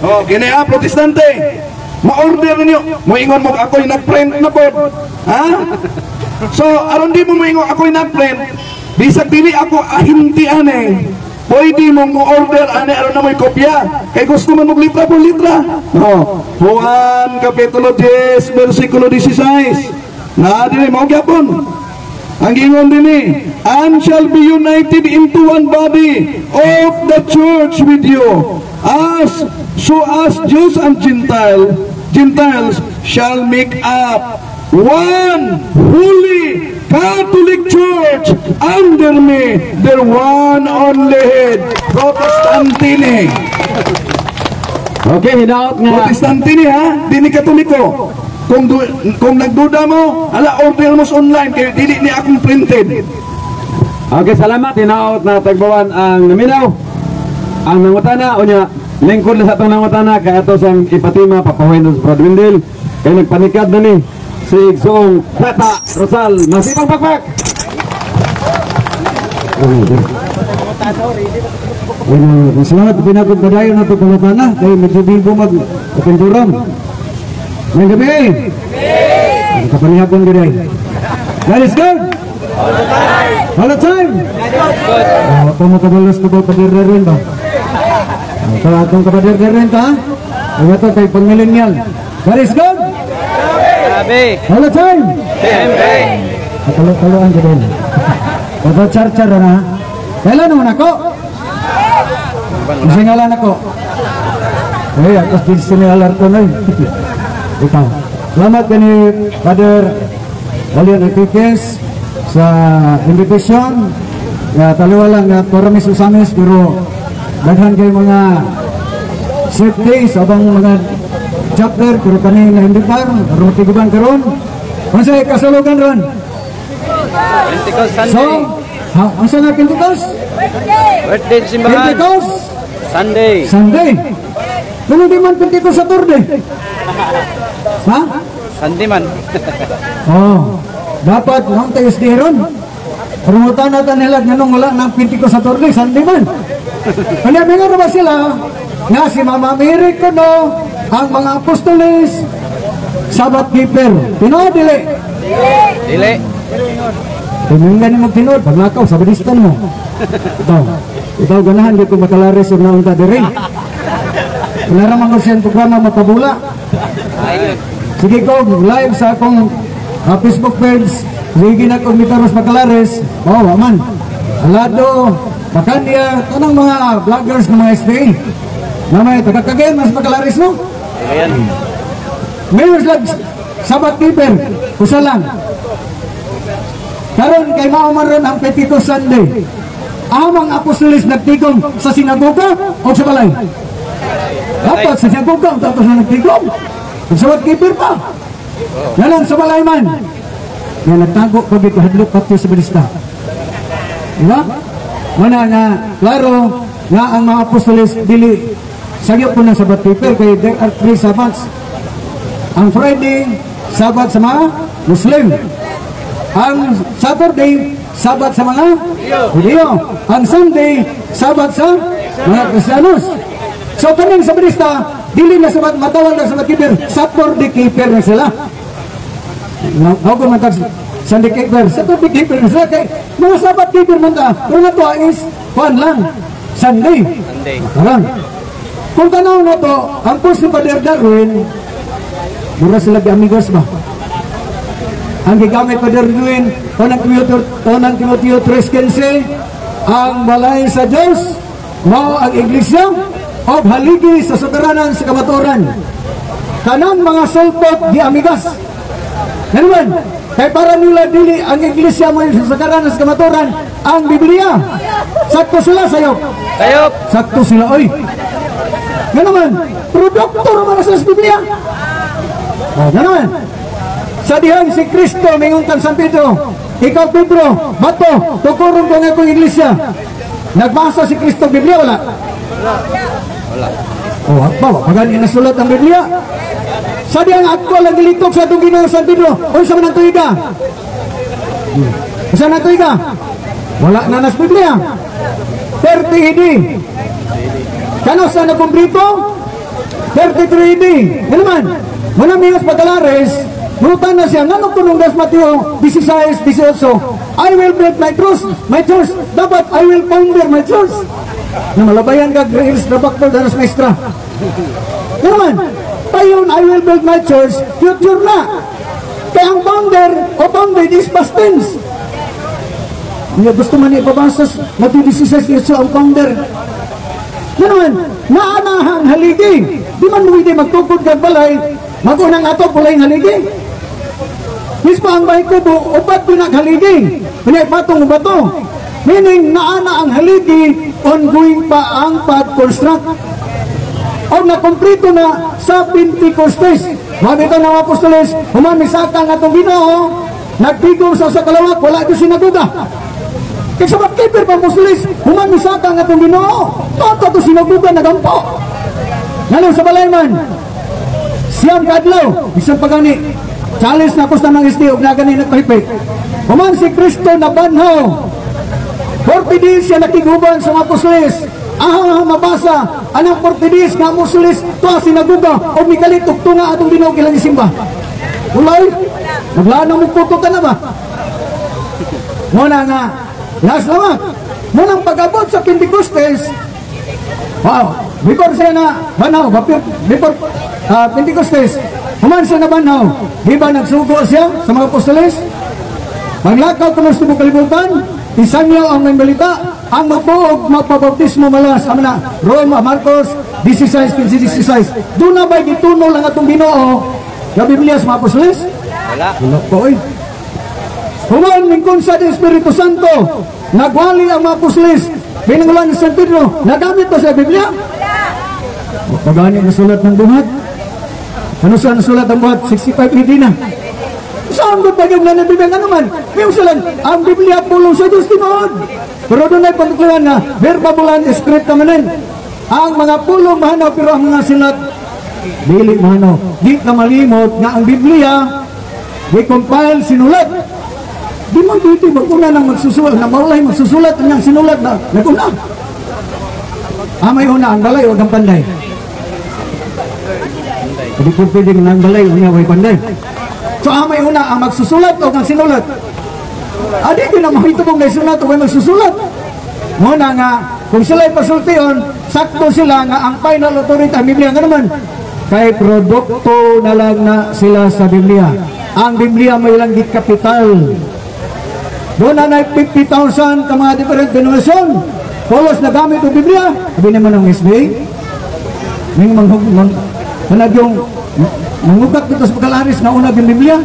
O, kinaya Protestante. Ma-order ninyo, moingon mo ako'y nag-print na po. Ha? So, aron di mo moingon ako'y nag-print, bisag dili ako ahintian pwede mo mo-order aron na mo'y kopya. Kay gusto man mong litra po litra. No. Juan Kapitulo 10, versikulo 16. Na dili mo gyapon. Ang gingon din and shall be united into one body of the church with you, as Jews and Gentiles shall make up one holy Catholic Church under me, their one only head, Protestante. Okay, hinaot nga. Protestante ha, di ni Katoliko. Kung nagduda mo, order mo sa online, kaya dili ni akong printed. Okay, salamat. Hinaot na tagbawan ang naminaw. Ang nangutana, unya, lingkod na sa itong nangutana, kaya ito sang ipatima, papahuin sa Brad Wendell. Kaya nagpanikad na ni si Igsoong Tata Rosal. Masipang pakpak! Salamat, pinagod na dayo na ito pangutana. Kaya medyo bibo mag-pinturan. May gabi! Kapalihapon gabi. That is good! All the time! Ito makabalas ko ba pag-irarin ba? Ito atong kabadir rin ta. Ang ito kay pang millennial. God is good. Grabe. All the time. Siyempre. Talo-taloan ka din. Ito char-char na. Kailan naman ako? Kasi ngalan ako. Ay, akas din sinialar ko na ikaw. Salamat ka ni Father Valian Enriquez sa invitation. Taliwa lang na Paramis Usamis, pero daghan kayo mga safety sa abang mga chapter, pero kami na hindi par, pero tiguban karon. Ano sa'yo kasulugan ron? Pentecost So, Sunday. ano sa'yo nga Pentecost? Birthday simbahan. Pentecost Sunday. Sunday. Ano di man Pentecost Saturday? Ha? Sunday man. Oh, dapat nang tayo di ron. Perumutan natin nila nganong wala ng Pentecost Saturday, Sunday man. Ano nga ba sila? Nga si Mama Mary ko no, ang mga apostoles, Sabbath keeper. Tinood, dili. Dili. Tuminggan mo tinood, paglakaw, sabadistan mo. Ikaw ganahan, di ko makalaris yung naunta diri. Naraman ko siyang programa mapabula. Sige ko, live sa akong Facebook page. Sige na kong Mitaros Bacalares. Oh, aman. Alado, Bacandia, tanang mga vloggers ng mga SDA. Na may tagakagay, mas Bacalares no? Ayan. Mayroon lang, Sabbath keeper, kusa lang. Karon kay maumaron ang Pentecost Sunday. Amang apostolis nagtigom sa sinagoga o sa balay? Dapat sa sinagoga, tapos na nagtigom. Sabbath keeper pa. Yan sa balay man. Yan nagtago pagit hadlok pati sa balista. Diba? Mana nga, klaro nga ang mga apostolis dili sagyo po ng Sabbath keeper kay there are 3 Sabbaths. Ang Friday, Sabbath sa mga Muslim. Ang Saturday, Sabbath sa mga Hudyo. Ang Sunday, Sabbath sa mga Kristiyanos. So kaning sa balista, dili na Sabbath, matawag na Sabbath keeper, Saturday keeper na sila. Ako matag Sunday keeper, Saturday keeper na sila. Kaya mga Sabbath keeper man ta, pero na to is, kuhan lang, Sunday. Sunday. Karan. Kung tanaw na to, ang post ni Father Darwin, mura sila di amigos ba? Ang gigamit Father Darwin, Tonang Timoteo 3:15, ang balay sa Diyos, mao ang iglesia, o haligi sa sudaranan sa kamatuoran. Kanang mga sulpot di amigas. Ganun, kaya para nila dili ang iglesia mo sa sudaranan sa kamatuoran, ang Biblia. Sakto sila sayo. Sayop. Sakto sila, oy. Ganun, produktor man sa Biblia. Oh, ganun. Sa dihan si Kristo, mingon kang San Pedro, ikaw Pedro, bato, tukurong ko nga kong iglesia. Nagbasa si Kristo Biblia, wala? Wala. Oh, apa? Pagani nasulat ang Biblia. Sa diyan ako lang gilitok sa itong Ginoo San Pedro. Unsa man ang tuiga? Unsa man ang tuiga? Wala na nas Biblia. 30 AD. Kano sa nakumplito? 33 AD. Ano man? Muna mingas Bacalares, murutan na siya, nga nagtunong Mateo 16:18, I will build my church. Dapat I will founder my church. Na malabayan ka, Grace, na bakbol, danas maestra. Ano man? Tayon, I will build my church, future na. Kaya ang founder o founded is past tense. Gusto man ipabasa Mateo 16:18 ang founder. Ano man? Naanahang haligi. Di man mo hindi magtukod kag balay, magunang ato pulay haligi. Mismo ang bahay kubo, upat pinaghaligi. Pinay patong bato. Meaning, naana ang haligi, ongoing pa ang pag-construct. O nakomplito na sa Pentecostes. Mga ito ng apostoles, humamisaka nga itong Ginoo, nagtigong sa kalawak, wala ito sinaguga. Kaya sa bakipir pa apostoles, humamisaka nga itong Ginoo, toto ito sinaguga na gampo. Ngayon sa balayman, siyang kadlaw, isang pagani, challenge na kusta ng isti, huwag na ganin at mahipit. Human si Kristo na banhaw, 40 days siya nakiguban sa mga apostoles. Mabasa, anang 40 days nga apostoles, to sinaguga, o mikalit, tuktunga atong Ginoo kilang isimba. Ulay, naglana mo puto ka na ba? Muna nga, last lang, munang pag-abot sa Pentecostes, Wow, before siya na banaw, before Pentecostes, human siya na banaw, di ba nagsugo siya sa mga apostoles? Maglakaw ko sa kalibutan, isanyaw ang may balita, ang magbuog, magpabautismo malas, ama na, Roma, Marcos, 16, 15, 16. Doon na ba'y gituno lang atong Ginoo, na Biblia sa mga apostoles? Wala. Wala po eh. Human lingkon sa Espiritu Santo, nagwali ang mga apostoles, binangulan ni San Pedro, nagamit to sa Biblia? Pagani ang sulat ng buhat. Ano saan sulat ng buhat? 65 AD na. Saan ba bagay na Biblia nga naman? May usalan, ang Biblia pulong sa Diyos tinood. Pero doon ay pagkakluhan na, verbabulan, script naman. Ang mga pulong mahanaw, pero ang mga silat, dili mahanaw. Di ka malimot na ang Biblia, di compile, sinulat. Di mo dito, maguna nang magsusulat, na maulay magsusulat, ang sinulat na, naguna. May una, ang balay o ang panday. Hindi po pwedeng ang balay o niya, panday. So may una ang magsusulat o ang sinulat. Adi ko na mahitubong na isulat o may magsusulat. Muna nga, kung sila'y pasultiyon, sakto sila nga ang final authority ang Biblia nga naman. Kay produkto na lang na sila sa Biblia. Ang Biblia may lang kapital. Doon na 50,000 ka mga different denominasyon. Polos na gamit ang Biblia. Sabi naman ng SBA, may manag yung mangukat dito sa pagkalaris na unag yung Biblia.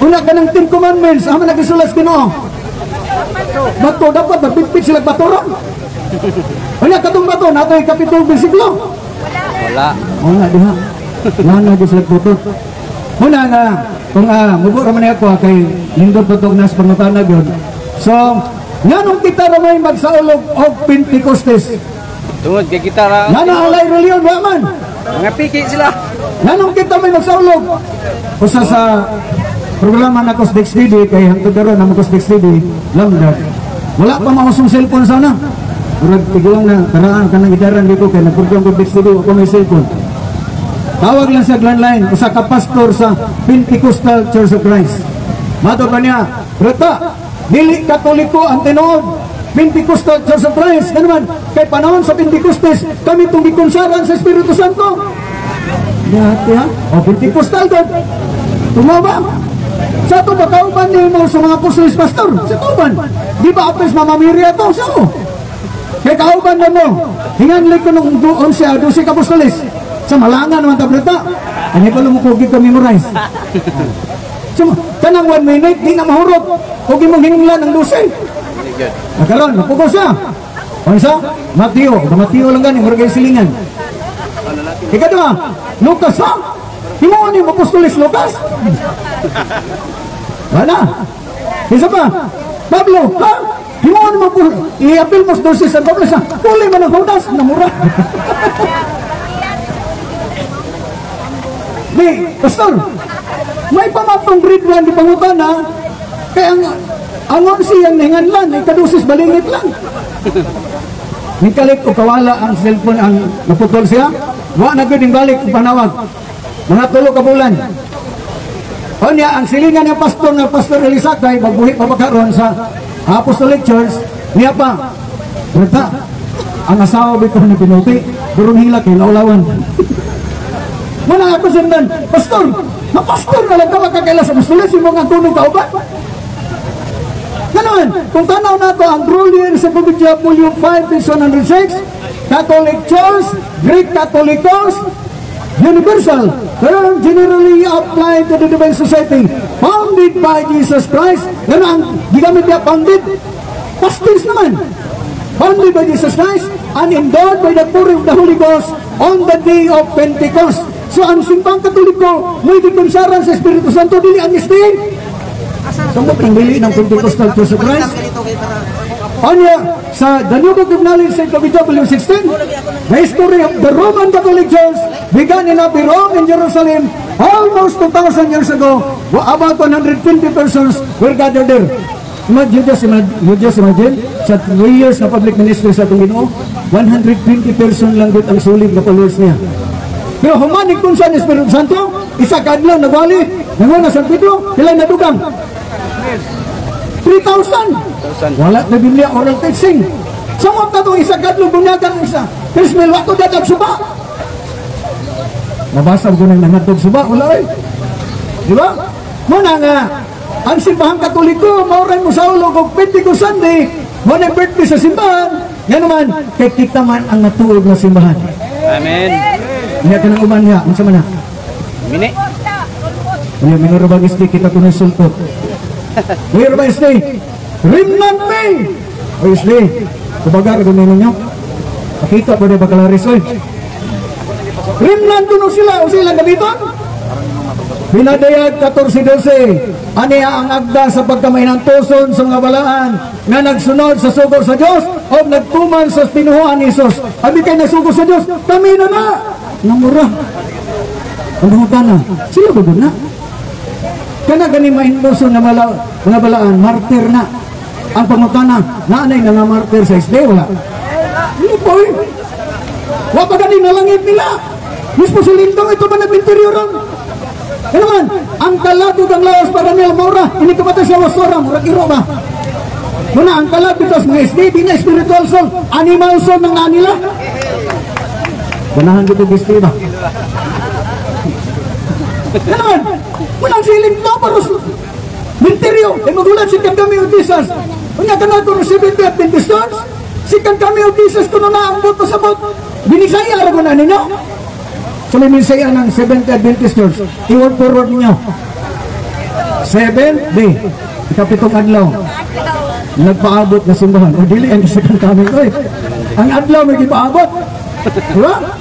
Unag ka ng 10 commandments, ama nagisulas Ginoo. Bato, dapat magpitpit sila baturon. Wala katong bato, nato yung kapitong bersikulo. Wala. Wala, diha. Wala di sila butot. Muna nga, kung mubura man ako kay Lindot Tutog na sa pangutanag yun. So, nganong kita ramay magsaulog o Pentecostes? Tungod kay kita ra. Nganong alay reliyon, waman? Mga piki sila. Nganong kita may magsaulog? Kusa sa programa na Cosdex TV, kay hangtod daron na Cosdex TV, lamdag. Wala pa mausong cellphone sana. Murag tigulang na, karaan ka ng gidaran dito, kay nagprogram Cosdex TV, ako may cellphone. Tawag lang sa landline, usa ka pastor sa Pentecostal Church of Christ. Mato pa niya, Rata, dili katoliko ang tinuod. Pentecostal Church of Christ, naman, kay panahon sa Pentecostes, kami itong gikonsaran sa Espiritu Santo. Yati ha? O Pentecostal doon. Tumaba. Sa ito ba kauban niyo mo sa mga apostolis pastor? Sa kauban. Di ba apes mamamiria ito? Sa ako. Kaya kauban na mo. Hinganli ko nung 11 ka apostolis. Sa malangan naman tableta. Ano ko lumukugig ka memorize. So, kanang 1 minute, di na mahurot. Huwag mong hinunglan ng 12. Nakaroon, napuko siya. Ano siya? Mateo lang ganing, maragay silingan. Ikadwa, Lucas ha? Himuan yung apostolis Lucas? Wala. Isa pa, Pablo, ha? Himuan mo po, i-apil mo sa 12 sa Pablo sa, huli man ang Judas, namura. Di, pastor, may pamatong grade 1 di pangutan ha? Kaya ang siyang nahinganlan, ikadusis balingit lang. Nikalit o kawala ang cellphone ang naputol siya. Wa na guding balik o panawag. Mga 3 ka bulan. O niya, ang silingan ng pastor na Pastor Elisakay, magbuhi pa pagkaroon sa Apostolic Church, niya pa, Berta, ang asawa bito ni Pinuti, durong hilak yung naulawan. Muna ako sundan, Pastor, na pastor na lang ka magkakaila sa Apostolis, yung mga tunong kauban. Ganoon, kung tanaw na ito, ang Drulian sa Pabidya, Volume 5, page 106, Catholic Church, Greek Catholicos, universal, term generally applied to the divine society, founded by Jesus Christ. Ganoon, ang gigamit niya, founded, pastors naman, founded by Jesus Christ, and endowed by the pouring of the Holy Ghost on the day of Pentecost. So, ang simbang Katoliko, may dikonsaran sa Espiritu Santo, dili ang istin. Sambot ang bili ng Pentecostal Church of Christ. Anya, sa The New Book of Knowledge, St. Pabidya, Volume 16, the history of the Roman Catholic Church began in Rome in Jerusalem almost 2,000 years ago. About 120 persons were gathered there. You just imagine, sa 3 years na public ministry sa itong Ginoo, 120 person lang dito ang sulit na followers niya. Pero humanig kung saan Espiritu Santo, isa kadlaw nagwali, nanguna San Pedro, sila nadugang. 3,000. Wala na Biblia oral teaching. Samot na itong isa kadlo bunyagan ng isa. Krismel, wato dadag suba. Mabasa ko nang nangatog suba, wala eh. Di ba? Muna nga, ang simbahang Katoliko, mauray mo sa ulog o Pentecost Sunday, muna yung birthday sa simbahan, yan naman, kay kita man ang natuog na simbahan. Amen. Hindi ka nang uman nga, ang sama na. Mini. Ano, minuro bang isli, kita ko ng sulto. Minuro bang isli, Rimnan May! O isli, kubagar, gumin ninyo. Pakita po na bakalaris, oy. Rimnan tuno sila, o sila gabiton? Binadayag 14-12, aniya ang agda sa pagkamay ng tuson sa mga balaan na nagsunod sa sugod sa Diyos o nagtuman sa pinuhuan ni Jesus. Abi kayo nagsugod sa Diyos, kami na na! Namura. Ang mga na, sila ba na? Kana gani mahinduson na mga balaan, martir na. Ang pangutana, naanay na nga martir sa isde, wala. Hindi po eh. Wala pa gani nalangit nila. Mismo silintong ito ba nag-interior ano man, ang kalabog ang lawas para nila mura, ini kamatay siya wasora, murag iro ba? Muna, ang kalabog ito mga SD, di na spiritual soul, animal soul ng nila. Ganahan dito SD ba? Ano man, muna ang siling ito, paros, minteryo, ay magulat sikan kami utisas. Unya ka na ito, Seventh Day Adventist Church, sikan kami utisas, kuno na ang boto sa bot, binisaya, araw na ninyo. So may minsaya ng Seventh Day Adventist Church, i-word forward niyo. 7th day, ikapitong adlaw, nagpaabot na simbahan. O dili, ang isakan kami ko eh. Ang adlaw may ipaabot. Diba?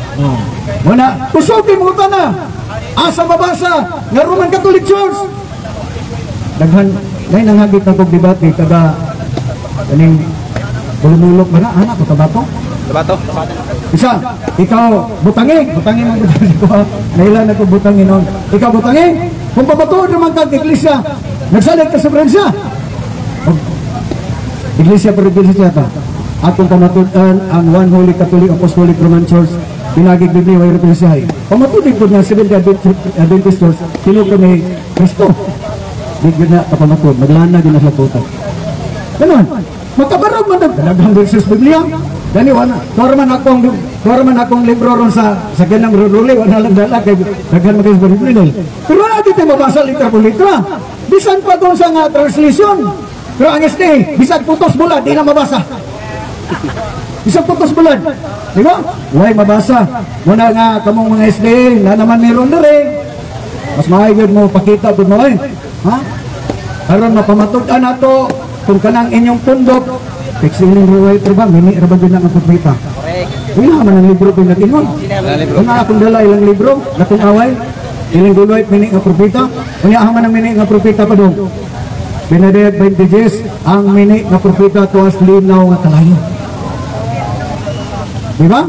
Muna, kusukin mo ito na. Asa mabasa, nga Roman Catholic Church. Daghan, dahil nanghagit na kong debate, kada, kaning, bulumulok ba na, anak, o kabato? Bato. Isa, ikaw butangin mo butangin ko ha. Nailan ako butangin nun. Ikaw butangin. Kung pabatuod naman kag iglesia, nagsalit ka sa Fransya. Iglesia per iglesia ta. Atong pamatudan ang One Holy Catholic Apostolic Roman Church. Pinagig Biblia way represyahay. Pamatudig po nga Seventh Day Adventist Church. Tilo ko ni Kristo. Di na kapamatud. Maglana din na sa puto. Ganun. Magkabarog man ang dalagang verses Biblia. Dani wala. Kora man akong libro ron sa ganang ruruli, wala lang dala kay daghan magis Biblia. Pero wala dito mabasa litra por litra. Bisan pa kung sa nga translation. Pero ang este, bisan putos bulad, di na mabasa. Bisan putos bulad. Di ba? Why mabasa? Muna nga kamong mga SD, na naman meron na rin. Mas maayod mo pakita po mo eh. Ha? Karon mapamatudan nato kung kanang inyong pundok. Pixeling writer ba? Mini ra ba din ang pagpita? Wala man ang libro ko natingon. Kung akong dala ilang libro, nakong away, ilang guloy mini nga propeta, unya man ang mini nga propeta pa dong. Benedict 20 ang mini nga propeta tuwas linaw nga kalayo. Di ba?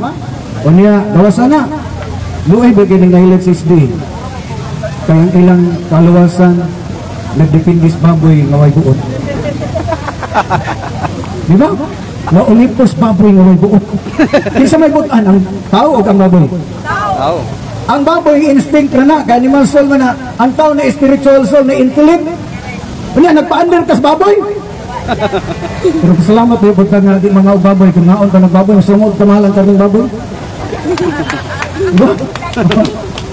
Unya dawasan na. Luay ba kining nahilat 6D? Kaya ilang kalawasan nagdependis baboy nga way buot. Di ba? Na Olympus baboy nga may buot. Kinsa may buotan ang tao o ang baboy? Tao. Ang baboy instinct na ka animal soul man na ang tao na spiritual soul na intellect. Unya nagpa-under kas baboy. Pero salamat po pagka nga di mga baboy kung naon ka ng baboy sumod ka mahalang ka ng baboy. Diba?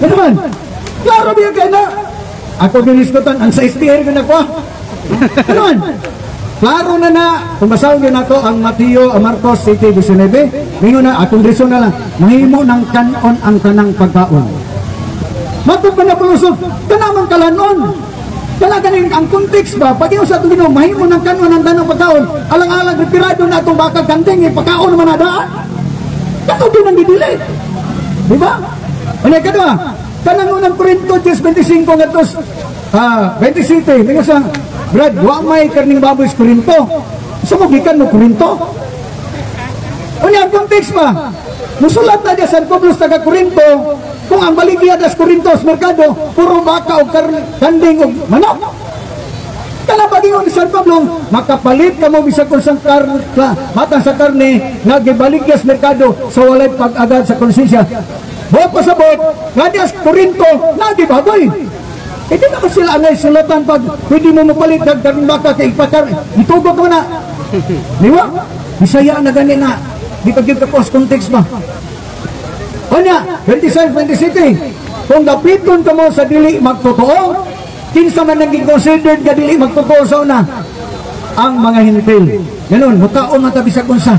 Ano man? Klaro biya ka na. Ako giniskutan ang sa STR ko na ko. Ano man? Klaro na, kung basawin yun ako ang Mateo, Marcos 7:19, ngayon na, atong reason na lang, mahimo ng kanon ang kanang pagkaon. Matod pa na pulusog, kanamang kalanon. Kalaganin ang context ba, pag yung sa itong ginoo, mahimo ng kanon ang kanang pagkaon, alang-alang retirado na itong bakag kanting, pagkaon naman na daan. Katod yun ang didili. Diba? Ano ka diba? Kanang unang Korinto 10:25 ngatos, 27, ngayon sa, Brad, wa may karning baboy sa Korinto. Sa magikan mo Korinto? Unya ang context ba? Musulat na diya San Pablo taga Korinto, kung ang baligya das Korinto sa merkado, puro baka o kanding o manok. Kala pagingon ni San Pablo, makapalit ka mo bisag kung sa matang sa karne, nagibaligya sa merkado, sa walay pag-agad sa konsensya. Buhat pa sa buhat, nga diya sa Korinto, nagibaboy. Hindi naman sila angay sulatan pag pwede mo mapalit dagdag baka kay ipakar. Itugot mo na. Di ba? Bisaya na gani na. Di pa gyud ka post context ba? Unya, 26, 27. Kung dapiton ka mo sa dili magtotoo, kinsa man naging considered nga dili magtotoo sa una? Ang mga hintil. Ganun, mutaon man tabi sa kunsa.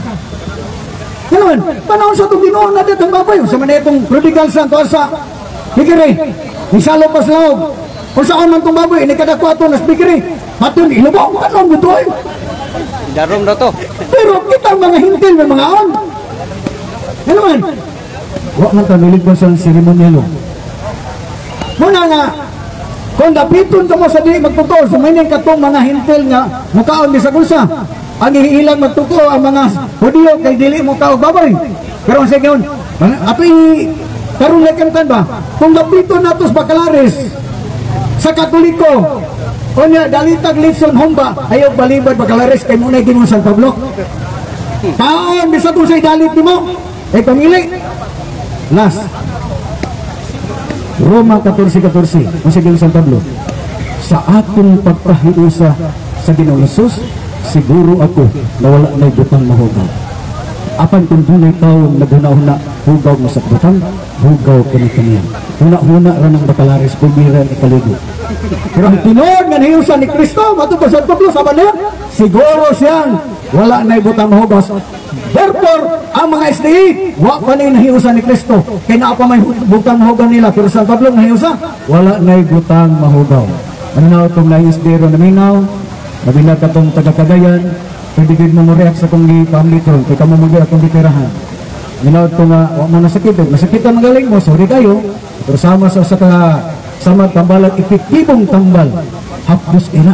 Ganun, panahon sa itong Ginoo na dito ang baboy. Sa man itong prodigal son to sa bigiri. Nisalo pa sa loob. Kung saan man itong baboy, inikadakwa ito nas bigiri. Matun, ilubong, anong butoy? Darong daw to. Pero kita ang mga hintil ng mga on. Ganun, wak man tamilig mo sa seremonyalo. Muna nga, kung dapiton ka mo sa di magtotoo, sumayin katong mga hintil nga mukaon di sa kunsa. Ang ihilang magtotoo ang mga Hudiyo kay dili mo kaog baboy. Pero ang sige yun, ato karon lekantan ba? Kung dapiton natos bakalaris sa Katoliko, o niya dalitag litson humba, ayaw balibad bakalaris kay muna ginong San Pablo. Taon, bisa kung sa'y dalit mo, ay pamili. Last. Roma 14:14, ang sige San Pablo. Sa atong pagpahiusa sa Ginoong Hesus, siguro ako na wala na butang mahugaw. Apan kung dunay taong naghuna-huna, hugaw mo sa butang, hugaw kaniya. Huna-huna rin ang bakalaris, pumiran ikaligo. Pero ang tinuod nga nahiusa ni Kristo, matupad sa Pablo sa banyan, siguro siyang wala na butang mahugaw. Therefore, ang mga SDE, wala pa na nahiusa ni Kristo. Kaya na pa may butang mahugaw nila, pero sa Pablo nahiusa, wala na butang mahugaw. Ano na itong na-SDE ro naminaw, nabilag ka itong taga-Cagayan, pwede gid mo react sa kong pamilitron, kaya ka mo mag-react akong ditirahan. Minaw ito nga, huwag mo nasakitin. Nasakitan magaling mo, sorry kayo, pero sama sama tambalan, epektibong tambal, hapdos ina.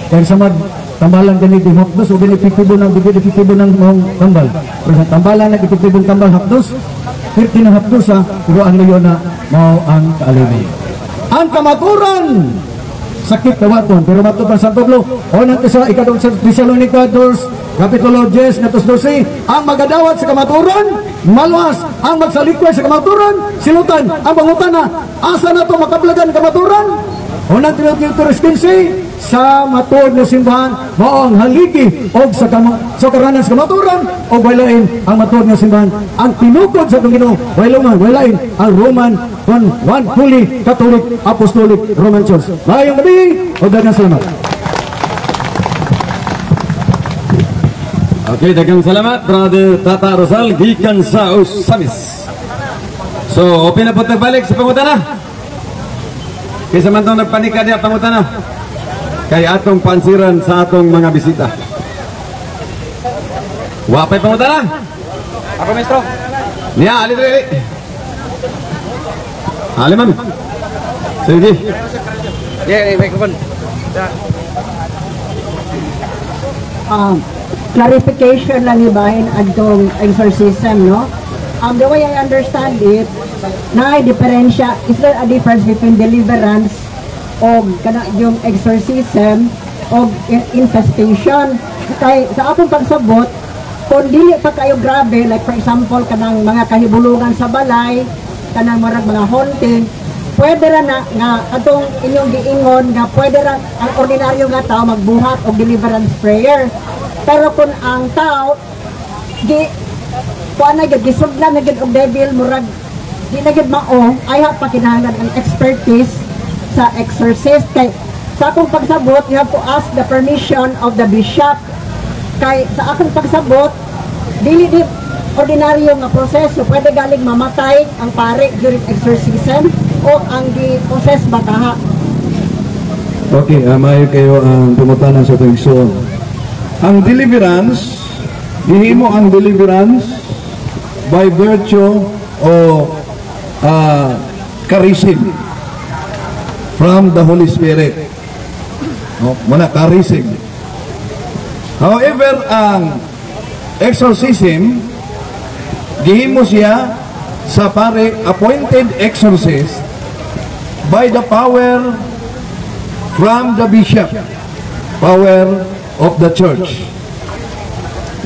Kaya sama tambalan ganito, hapdos, o epektibo ng tambal. Pero sa tambalan, epektibong tambal, hapdos, pirti ng hapdos ha, pero ang layo na, mau ang kaalimay. Ang kamaturan, sakit kawaton, pero matupan sa Pablo, o nang sa ikadong sa Thessalonica 2, Kapitulo 10, natos 12, ang magadawat sa kamaturan, maluwas, ang magsalikwa sa kamaturan, silutan, ang pangutana, asa na ito makablagan kamaturan, o nang Timoteos 15, sa matuod na simbahan, maong haligi, o sa karanan sa kamaturan, o walain ang matuod na simbahan, ang tinukod sa itong Ginoo, walain ang Roman, one fully Catholic Apostolic Roman Church. Mayong gabi, o dagang salamat. Okay, dagang salamat, Brother Tata Rosal, gikan sa Usamis. So, open na po tagbalik sa pangutana. Kaysa man itong nagpanika niya pangutana. Kay atong pansiran sa atong mga bisita. Wapay pangutana. Ako, maestro. Niya, ali. Ali, ma'am. Sige. Yeah, microphone. Clarification lang ibahin adtong exorcism, no? The way I understand it, na diferensya, is there a difference between deliverance o kana yung exorcism o infestation? Kay sa akong pagsabot, kung dili pa kayo grabe, like for example kanang mga kahibulungan sa balay, kanang mga haunting, pwede ra na nga atong inyong giingon nga pwede ra ang ordinaryo nga tao magbuhat og deliverance prayer. Pero kung ang tao kuan na gid gisudlan na gid og devil murag di na gid mao, ay pa kinahanglan ang expertise sa exorcist. Kay sa akong pagsabot, you have to ask the permission of the bishop. Kay sa akong pagsabot, dili di ordinaryo nga proseso, pwede galing mamatay ang pare during exorcism o ang gi-process bataha. Okay, mayo kayo ang pumutanan sa itong igsoon. Ang deliverance, ihimo ang deliverance by virtue of charism from the Holy Spirit. Muna, charism. However, ang exorcism, gihimo siya sa pare appointed exorcist by the power from the bishop, power of the church.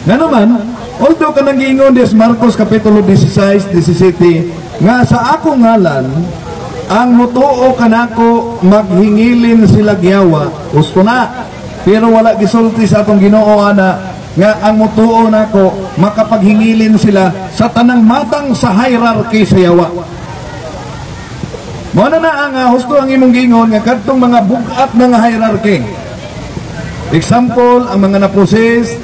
Nga naman, although kanang giingon des Marcos Kapitulo 16, 17, nga sa akong ngalan, ang mutuo kanako maghingilin sila giyawa, gusto na. Pero wala gisulti sa atong Ginoo ana, nga ang mutuo nako makapaghingilin sila sa tanang matang sa hierarchy sa yawa. Mo na ang husto ang imong gingon nga kadtong mga bugat nga hierarchy. Example, ang mga naproses,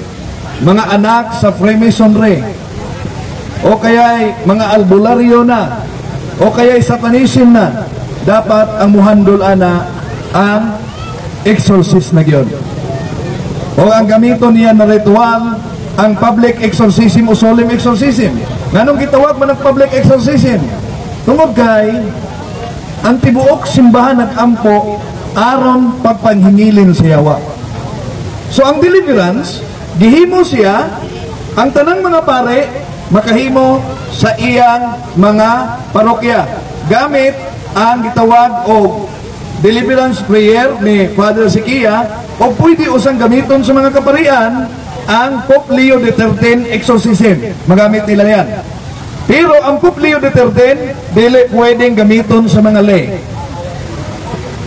mga anak sa Freemasonry, o kaya mga albularyo na, o kaya satanism na, dapat ang muhandol ana ang exorcist na gyud. O ang gamito niya na ritual, ang public exorcism o solemn exorcism. Nganong gitawag man ang public exorcism? Tungod kay ang tibuok simbahan nag-ampo aron pagpanghingilin sa yawa. So ang deliverance, gihimo siya, ang tanang mga pare, makahimo sa iyang mga parokya. Gamit ang gitawag o deliverance prayer ni Father Sikia, o pwede usang gamiton sa mga kaparian ang Pope Leo XIII exorcism. Magamit nila yan. Pero ang Pope Leo XIII, dili pwedeng gamiton sa mga lay.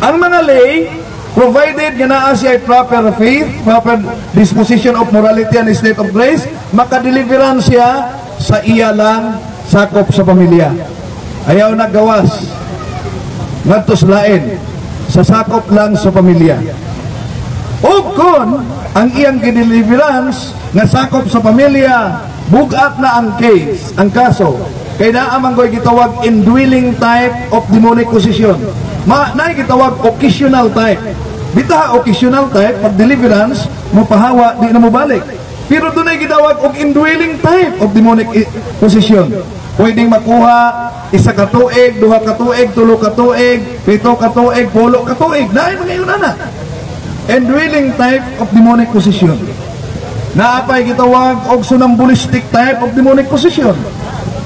Ang mga lay, provided nga naa siya ay proper faith, proper disposition of morality and state of grace, makadeliveran siya sa iya lang sakop sa pamilya. Ayaw naggawas ngadtos lain, sa sakop lang sa pamilya. O kung ang iyang gideliverance nga sakop sa pamilya, bugat na ang case, ang kaso, kay naamang ko'y gitawag indwelling type of demonic possession. Naay gitawag occasional type. Bitaha occasional type, pag deliverance, mapahawa, di na mo balik. Pero doon ay gitawag og indwelling type of demonic possession. Pwedeng makuha isa ka tuig, duha ka tuig, tulo ka tuig, pito ka tuig, pulo ka tuig. Naay mga yun na. Indwelling type of demonic possession. Naapay gitawag og sonambulistic type of demonic possession.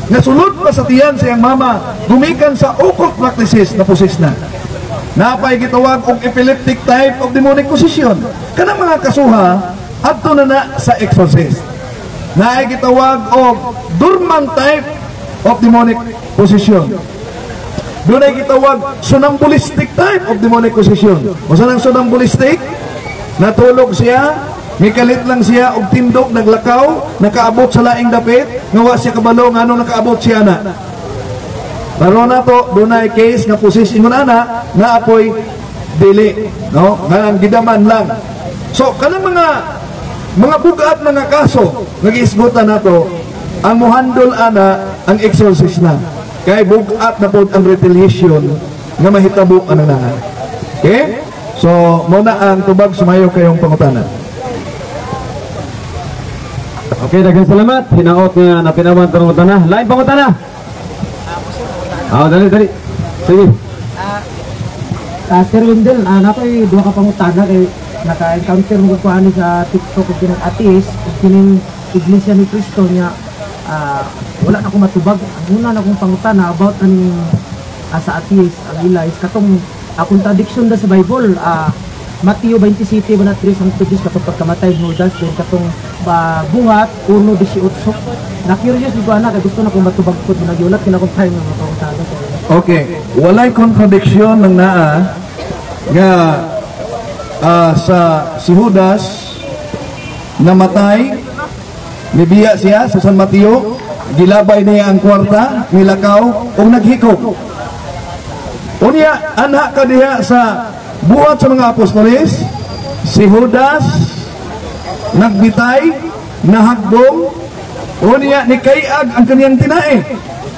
Nasulod pa sa tiyan sa iyang mama, gumikan sa occult practices na possess na. Naapay gitawag og epileptic type of demonic possession. Kanang mga kasuha adto na sa exorcist. Naay gitawag og dormant type of demonic possession. Doon ay gitawag sonambulistic type of demonic possession. O saan ang sonambulistic? Natulog siya, mikalit lang siya og tindog, naglakaw, nakaabot sa laing dapit, ngawa siya kabalo nga nung nakaabot siya na. Pero na to, doon ay case nga possess ingon ana, na apoy dili, no? Nga gidaman lang. So, kanang mga bugat mga kaso, nag-iisgutan na to, ang muhandol ana, ang exorcist na. Kaya bugat na po ang retaliation nga mahitabo ang nanangan. Okay? So, muna ang tubag, sumayo kayong pangutana. Okay, daghang salamat. Hinaot nga na pinawan pangutana. Lain pangutana. Dali. Sige. Sir Wendell, nako'y duha ka pangutana kay naka-encounter mo ko ani sa TikTok ug kinang ateist ug kining Iglesia ni Cristo niya wala na ko matubag. Ang una na kong pangutana about aning sa atheist ang ila is katong contradiction da sa Bible. Mateo 27 na 3 ang tugis katong pagkamatay ni Judas din katong bungat 1:18. Na-curious ko ana kay gusto na kong matubag pud nagiulat kinakong time nga pangutana. Okay, walay contradiction ng naa nga sa si Judas namatay, nibiya siya sa San Mateo, gilabay niya ang kwarta, nilakaw o naghikog. Unya, anak ka diha sa buhat sa mga apostoles, si Judas nagbitay, nahagdong, unya ni kayag ang kaniyang tinae.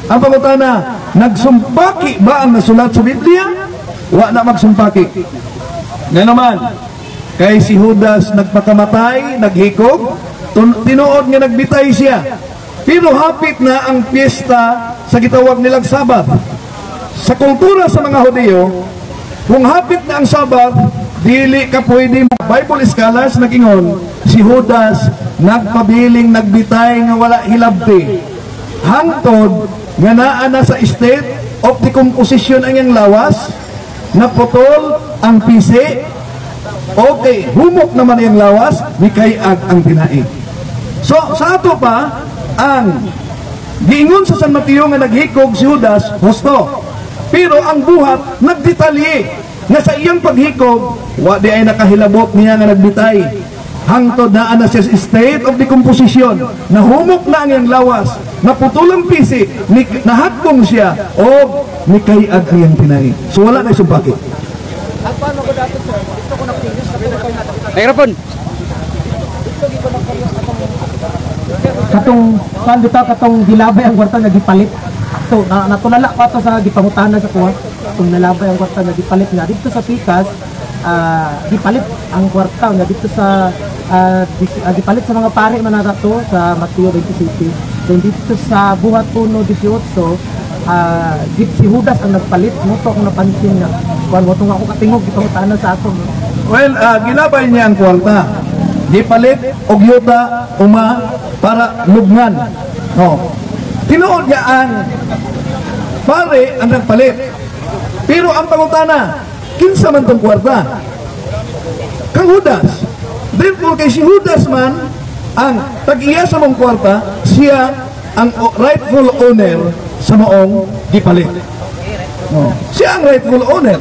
Ang pangutana, nagsumpaki ba ang nasulat sa Biblia? Wa na magsumpaki. Nga naman, kay si Judas nagpakamatay, naghikog, tinuod nga nagbitay siya. Pero hapit na ang piyesta sa gitawag nilang Sabat. Sa kultura sa mga Hudyo, kung hapit na ang Sabat, dili ka pwede. Bible scholars nagingon, si Judas nagpabiling nagbitay nga wala hilabti. Hangtod nga naa na sa state of decomposition ang iyang lawas, naputol ang pisi, okay, humok naman yung lawas, mikayag ang tinaig. So, sa ato pa, ang giingon sa San Mateo nga naghikog si Judas, husto. Pero ang buhat, nagdetalye, nga sa iyang paghikog, wa di ay nakahilabot niya nga nagbitay. hangtod na ana siya sa state of decomposition, nahumok na ang iyang lawas, naputulang pisi, nahatbong siya, o nikayag niyang tinay. So wala na isumpaki. Microphone. Katong kuan dito katong gilabay ang kwarta nga gipalit. So natulala ko ato sa gipangutanan sa kuha. Kung nalabay ang kwarta nga gipalit nga dito sa Pikas, gipalit ang kwarta nga dito sa gipalit sa mga pare man nato sa Mateo 27. Then dito sa Buhat 1:18, si Judas ang nagpalit. Moto akong napansin nga kuan mo tong ako katingog gipangutanan sa ato. Well, ginabay niya ang kwarta. Gipalit og yuta uma para lubngan. No. Tinuod niya ang pare ang nagpalit. Pero ang pangutana, kinsa man tong kwarta? Kang Judas. Therefore kay si Judas man ang tag-iya sa mong kwarta, siya ang rightful owner sa maong gipalit. No. Siya ang rightful owner.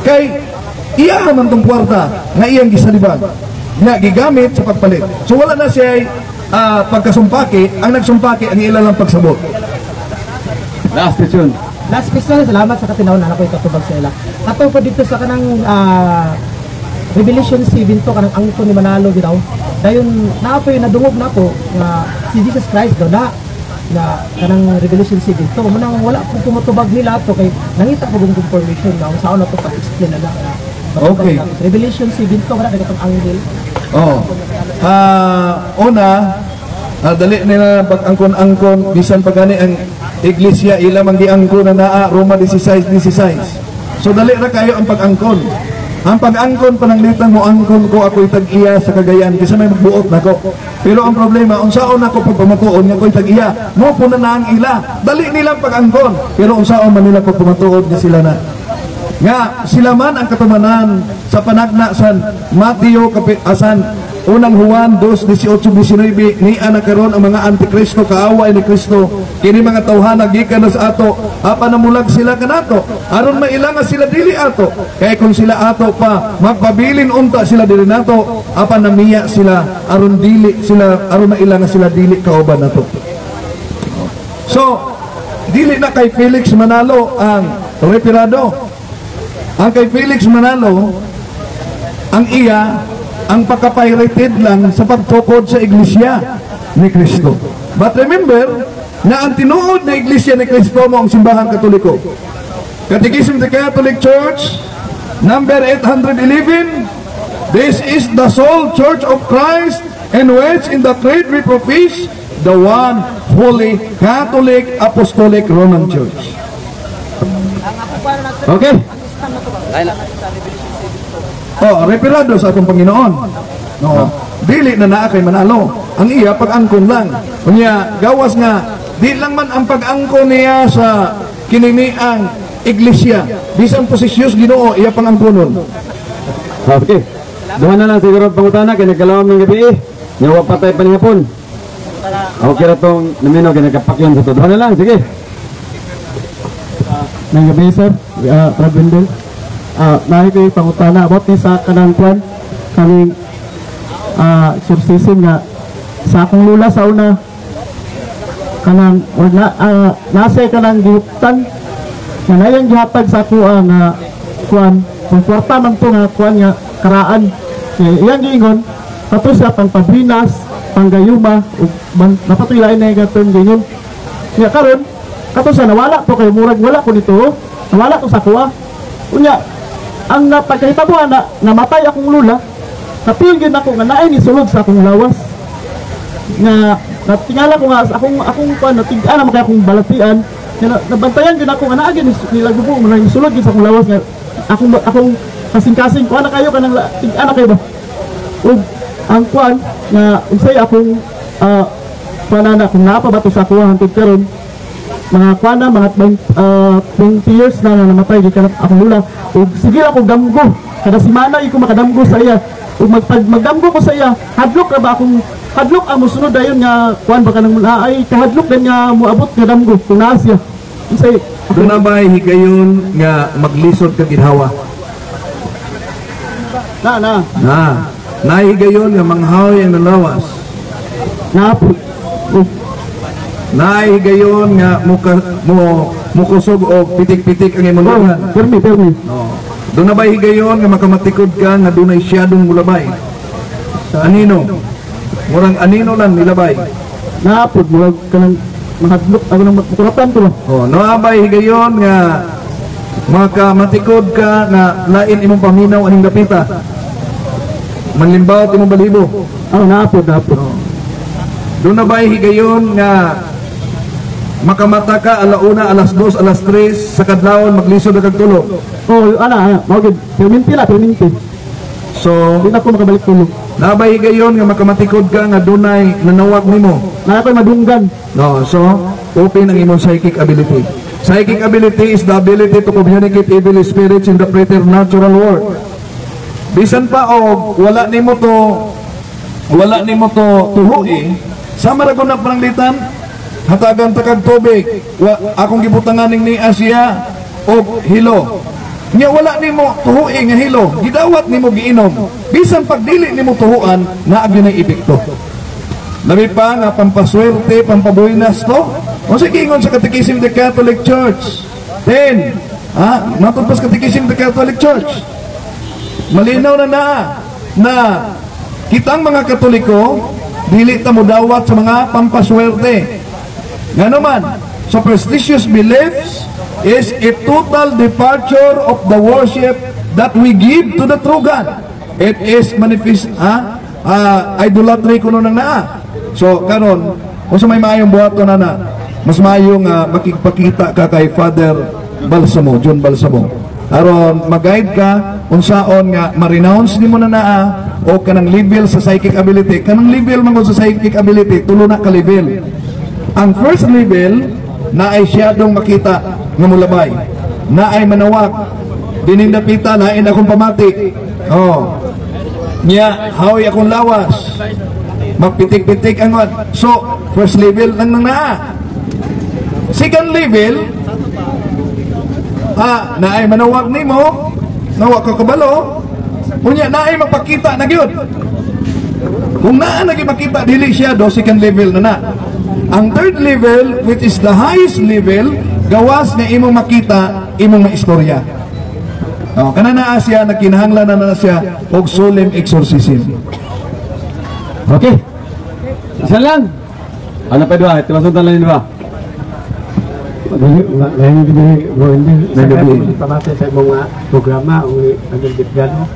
Kay iya man tong kwarta nga iyang gisalibag nga gigamit sa pagpalit. So wala na siya pagkasumpaki, ang nagsumpaki ang ilalang pagsabot. Last question. Last question, salamat sa katinaw na ako ikatubag sa ila. Ato pa dito sa kanang Revelation 7 to kanang angko ni Manalo gitaw. Dayon naapo yung nadungog na ko nga si Jesus Christ daw na kanang Revelation 7 to manang wala ko tumutubag nila to kay nangita ko yung confirmation na saan na to pa-explain na. Okay. Revelation 7 to wala dagatong anghel. Oh. Una, dali nila pag-angkon-angkon bisan pagani ang iglesia ila man giangkon na naa Roma 16:16. So dali ra kayo ang pag-angkon. Ang pag-angkon pananglitan mo angkon ko ako'y tag-iya sa Cagayan kasi may magbuot nako. Pero ang problema unsaon ako pagpamatuod nga ako'y tag-iya mo puna na ang ila. Dali nilang pag-angkon pero unsaon man nila pagpamatuod nga sila na. Nga sila man ang katumanan sa panagna sa Mateo asan unang Juan 2:18-19 ni ana karon ang mga antikristo kaaway ni Kristo kini mga tawhana gikan na sa ato apan namulag sila kanato aron mailanga sila dili ato kay kung sila ato pa magpabilin unta sila dili nato apan namiya sila aron dili sila aron mailanga sila dili kauban nato. So dili na kay Felix Manalo ang retirado. Ang kay Felix Manalo, ang iya, ang pagka-pirated lang sa pagtukod sa iglesia ni Kristo. But remember, na ang tinuod na iglesia ni Kristo mo ang simbahan katoliko. Catechism of the Catholic Church, number 811, this is the sole church of Christ in which in the creed we profess the one holy Catholic Apostolic Roman Church. Okay. Reparado sa atong Panginoon. No. Dili na naa kay Manalo. Ang iya pag-angkon lang. Unya gawas nga di lang man ang pag-angkon niya sa kininiang iglesia. Bisan posisyos Ginoo iya pang-angkonon. Okay. Duha na lang siguro pangutana kay nagkalawom ng gabi. Nyawa patay pa niya pon. Okay ra tong namino kay nagapakyon sa to. Duha na lang sige. Nang gabi sir, Rabindel. Nahi ko yung pangutana about ni sa kanang kwan kaming exorcism nga sa akong lula sa una kanang nasa kanang gihutan nga nayang gihatag sa ako nga kwan kung kwarta man to nga kwan nga karaan iyang giingon tapos sa pangpabrinas panggayuma napatuloy na yung term gingon nga karon tapos sa nawala to kay murag wala ko nito nawala to sa kuha unya ang napagkahitabuhan na namatay akong lula napil yun ako nga naay ni sulod sa akong lawas nga natingala ko nga akong kuan natingala na makay akong balatian nabantayan yun ako nga naagin nilagbo mo na ni sulod sa akong lawas nga akong kasing-kasing kuan na kayo kanang tingala kayo ba ug ang kuan nga unsay akong panana kung napabato sa kuha hangtod karon mga kuana, mga 20 years na namatay gikan akong lula ug sige ako damgo kada semana iko makadamgo sa iya ug magdamgo ko sa iya hadlok ra ba akong hadlok ang mosunod dayon nga kuan ba kanang ay kahadlok din nga moabot nga damgo kung naa siya unsay doon na ba higayon nga maglisod ka ginhawa na Nahigayon nga manghaw ang nalawas. Napod. Nahigayon nga mukusog o pitik-pitik ang imong lugan. Permi. Doon na ba higayon nga makamatikod ka nga doon ay siyadong mulabay? Anino? Murang anino lang nilabay. Napod. Murag ka ng mahadlok. Ako nang makuratan ko lang. Naabay higayon nga makamatikod ka nga lain imong paminaw aning dapita. Manlimbaw imong balibo. Napod. Doon na ba higayon nga makamata ka alauna, alas 2, alas 3 sa kadlawon maglisod na kagtulog? Magid. Perminti. So, Hindi na ako makabalik tulog. nabay higayon nga makamatikod ka nga dunay nanawag nimo. Na ako'y madunggan. So open ang imong psychic ability. Psychic ability is the ability to communicate evil spirits in the preternatural world. Bisan pa og wala nimo to tuhoy, sa maragon na pananglitan, hatagan takag tubig, akong gibutangan ni Asia og hilo. Nya wala nimo tuhoy nga hilo, gidawat nimo giinom. Bisan pag dili nimo tuhuan, naa gyud epekto. Labi pa nga pampaswerte, pampabuinas to. O sige ingon sa Catechism of the Catholic Church. Then, matupos Catechism of the Catholic Church. Malinaw na kitang mga Katoliko dili ta modawat sa mga pampaswerte. Nga naman, superstitious beliefs is a total departure of the worship that we give to the true God. It is manifest idolatry kuno nang naa. So karon, kung sa may maayong buhato na mas maayong makikipakita ka kay Father Balsamo, John Balsamo. Aron mag-guide ka unsaon nga ma-renounce nimo na o kanang level sa psychic ability. Kanang level man sa psychic ability, tulo na ka level. Ang first level na ay siyadong makita nga mulabay, na ay manawag dining dapita, lain akong pamati. Hawi akong lawas, magpitik-pitik ang so first level lang naa. Second level, na ay manawag nimo, nawa ka kabalo, unya na ay magpakita na gyud. Kung naa naging makita dili siya do, second level na. Ang third level, which is the highest level, gawas nga imong makita, imong maistorya. Kana naa siya, nagkinahanglan na siya og solemn exorcism. Okay. Isa lang. Ano pa dua? Timasuntan lang dua. Lain gabi pamati sa mga programa o nagbibyano.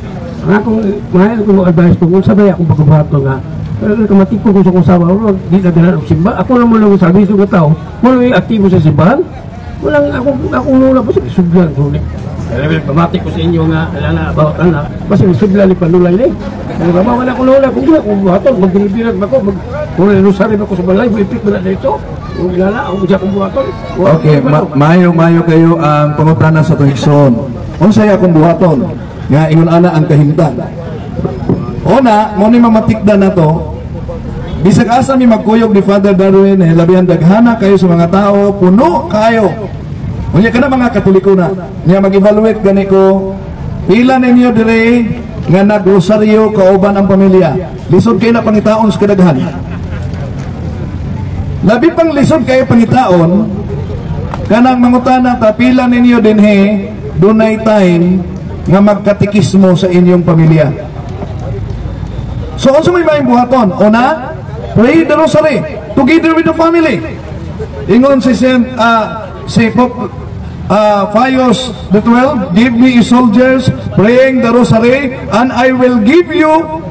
Kung advice kung sabay akong pagkabato nga kamatik ko sa kong sawa, di na ganaan ang simba. Ako naman lang sabi sa mga tao, walang aktibo sa simbahan. Walang akong lula po sa isuglan. Pamatik ko sa inyo nga, about basta isuglan ni Panulay na wala akong lula. Kung gila kong buhaton, mag-dinibiran ako, mag-rosarib ako sa balay, ipit mo na dito. Kung ilala, ako dyan kong buhaton. Okay, mayo kayo ang pangutana sa tuhigson. Kung saya akong buhaton, nga ingon ana ang kahimtan. Una, mo ni mamatikda na to, bisag asa mi magkuyog ni Father Darwin, labihan daghana kayo sa mga tao, puno kayo. Unya kana mga Katoliko na, niya mag-evaluate gani ko, pila ninyo dire nga nagrosaryo kauban ang pamilya. Lisod kayo na pangitaon sa kadaghan. Labi pang lisod kayo pangitaon, kanang mangutana ta pila ninyo dinhe dunay time nga magkatikismo sa inyong pamilya. So also may maing buhaton. Una, pray the rosary together with the family. Ingon si Pope Pius XII, give me soldiers praying the rosary, and I will give you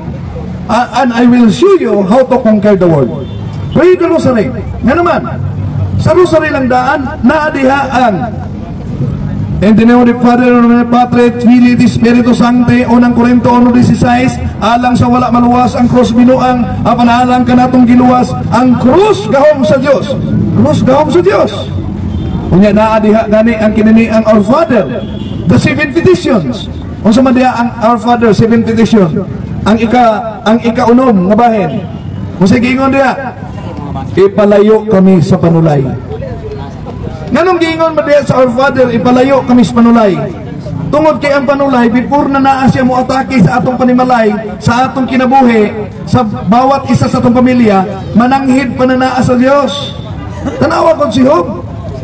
and I will show you how to conquer the world. Pray the rosary. Nga naman, sa rosary lang daan, naadihaan. In the name of the Father, and of the Patri, Filii, the Spiritus Sancti, unang Korinto 1:16, alang sa wala maluwas ang krus binuang, apanalang kanatong giluwas, ang krus gahom sa Dios. Krus gahom sa Dios. Unya naadiha gani ang kinini ang Our Father, the seven petitions. Unsa man diha ang Our Father, seven petition? Ang ikaunom nga bahin. Unsa giingon diha? Ipalayo kami sa panulay. Nganong giingon man diha sa Our Father, ipalayo kami sa panulay? Tungod kay ang panulay, before na naa siya mo atake sa atong panimalay, sa atong kinabuhi, sa bawat isa sa atong pamilya, mananghid pa na naa sa Dios. Tanawa kon si Job.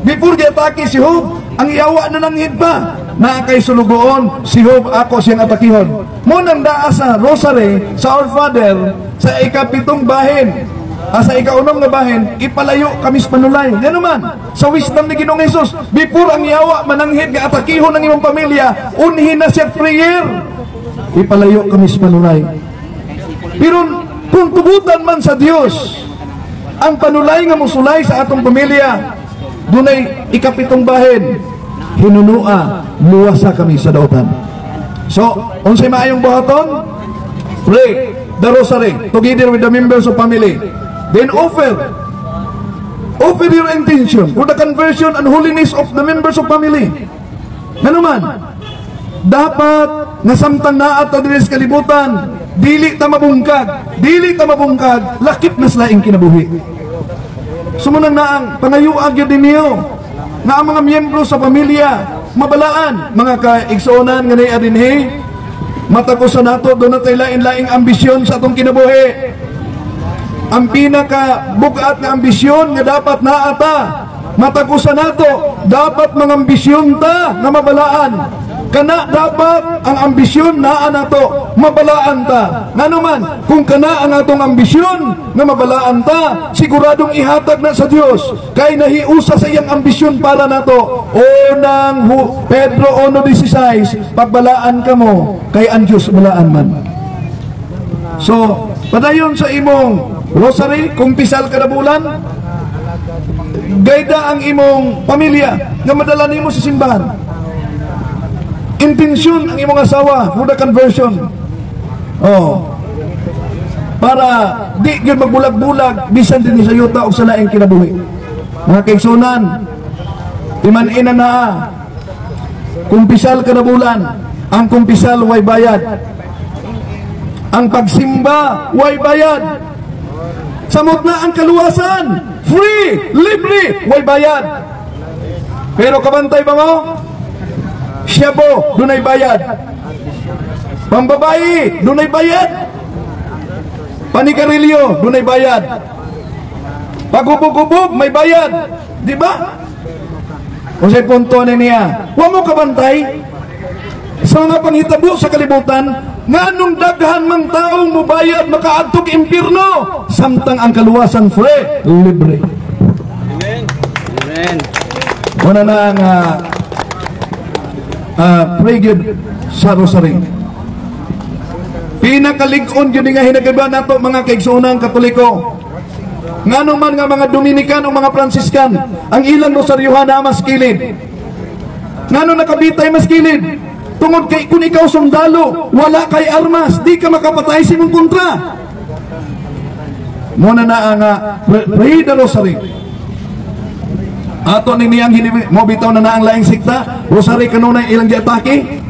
Before gi-atake si Job, ang iyawa na nanghid pa. Na kay sulugoon, si Job ako siyang atakihon. Mo nang daa sa rosary, sa Our Father, sa ikapitong bahin, sa ikaunom nga bahin, ipalayo kami sa panulay. Yan naman, sa wisdom ni Ginoong Hesus, before ang iyawa mananghid nga atakihon ng imong pamilya, unhin na siya prayer. Ipalayo kami sa panulay. Pero kung tugutan man sa Dios ang panulay nga musulay sa atong pamilya, dunay ikapitong bahin, hinunua, luwasa kami sa dautan. So, unsay maayong buhaton? Pray the rosary together with the members of family. Then offer your intention for the conversion and holiness of the members of family. Ano man, dapat nga samtang naat na dinis kalibutan, dili ta mabungkag, lakip na slaing kinabuhi. Sumunang naang pangayuag yun din niyo na ang mga miyembro sa pamilya mabalaan, mga kaigsuonan nga niya dinhi, matakusan nato doon na tayo lain-laing ambisyon sa atong kinabuhi. Ang pinaka bukat na ambisyon nga dapat naata, matakusan nato, dapat mga ambisyon ta na mabalaan. Kana dapat ang ambisyon naa nato, mabalaan ta. Nga naman, kung kana ang atong ambisyon na mabalaan ta, siguradong ihatag na sa Dios. Kay nahiusa sa iyang ambisyon para nato. Unang Pedro 1:16, pagbalaan ka mo, kay ang Dios balaan man. So, padayon sa imong rosary, kung pisal ka na bulan, gayda ang imong pamilya nga madala nimo sa simbahan. Intensyon ang imong asawa for the conversion. Para di gyud magbulag-bulag bisan din sa yuta o sa laing kinabuhi. Mga kaigsunan, timan-ina na kumpisal ka na bulan, ang kumpisal way bayad. Ang pagsimba way bayad. Samot na ang kaluwasan, free, libre, way bayad. Pero kabantay ba mo? Siyabo, dunay bayad. Pambabayi, dunay bayad. Panikarilyo, dunay bayad. Pagubog-ubog, may bayad. Di ba? Kung sa'y punto na niya, huwag mo kabantay sa mga panghitabo sa kalibutan, nga nung daghan mang taong mubayad makaadtog impirno, samtang ang kaluwasan free, libre. Amen. Amen. Una na ang pray yun sa rosary. Pinakalig-on yun nga hinagawa nato mga kaigsuunang Katoliko. Nga naman nga mga Dominican o mga Franciscan, ang ilang rosaryohan na mas kilid. Nga nung nakabitay mas kilid, tungod kay kung ikaw sundalo, wala kay armas, di ka makapatay sa imong kontra. Muna na ang pray the rosary. Ato ni niyang mo bitaw na ang laing sikta, rosary kanunay ilang giatake.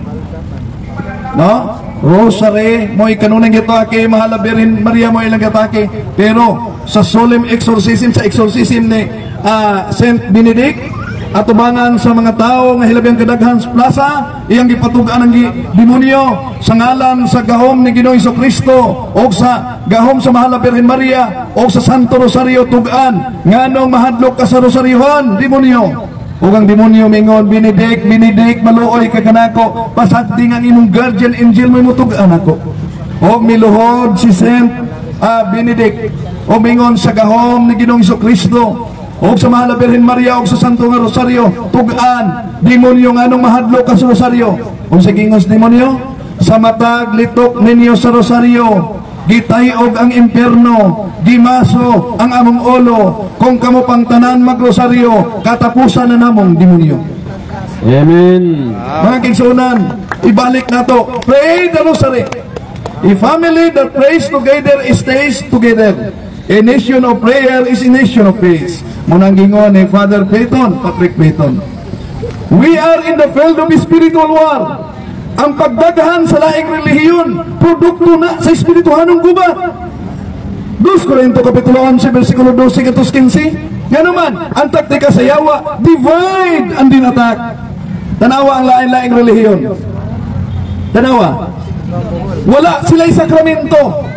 No? Rosary mo kanunay giatake, Mahal Birhen Maria mo ilang giatake. Pero sa solemn exorcism, sa exorcism ni Saint Benedict, atubangan sa mga tao nga hilabing kadaghan sa plaza, iyang gipatugan ng demonyo sa ngalan sa gahom ni Ginoong Jesucristo o sa gahom sa Mahal Birhen Maria o sa Santo Rosario tugan nganong mahadlok ka sa rosaryohan, demonyo. O ang demonyo mingon, Benedict, maluoy ka kanako, pasagding ang imong guardian angel mo tugan ako. O miluhod si Saint Benedict o mingon sa gahom ni Ginoong Jesucristo o sa Mahal Birhen Maria o sa Santo nga Rosario tugan, demonyo nga nung mahadlok ka sa Rosario. O sa gingos demonyo, sa matag litok ninyo sa Rosario, gitayog ang impierno, gimaso ang among ulo, kung kamo pang tanan magrosaryo, katapusan na namong demonyo. Amen. Mga kaigsunan, ibalik na to. Pray the rosary. A family that prays together stays together. A nation of prayer is a nation of peace. Munang gingon ni Father Patrick Peyton. We are in the field of spiritual war. Ang pagdaghan sa laing relihiyon, produkto na sa espirituhanong gubat. 2 Corinto Kapitulo 11, versikulo 12 at 15. Yan naman, ang taktika sa yawa, divide and din attack. Tanawa ang lain-laing relihiyon. Tanawa. Wala sila'y sakramento.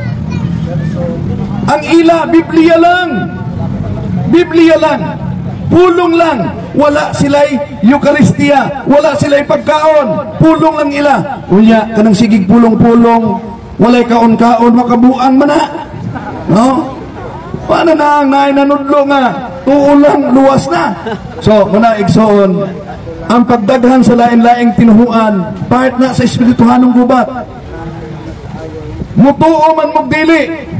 Ang ila, Biblia lang. Biblia lang. Pulong lang. Wala sila'y Eucharistia. Wala sila'y pagkaon. Pulong lang ila. Unya, kanang sigig pulong-pulong. Walay kaon-kaon, makabuang mana. No? Paano na ang nanudlo nga? Tuulang luwas na. So, muna igsoon, ang pagdaghan sa lain-laing tinuhuan, part na sa espirituhanong gubat. Mutuo man magdili.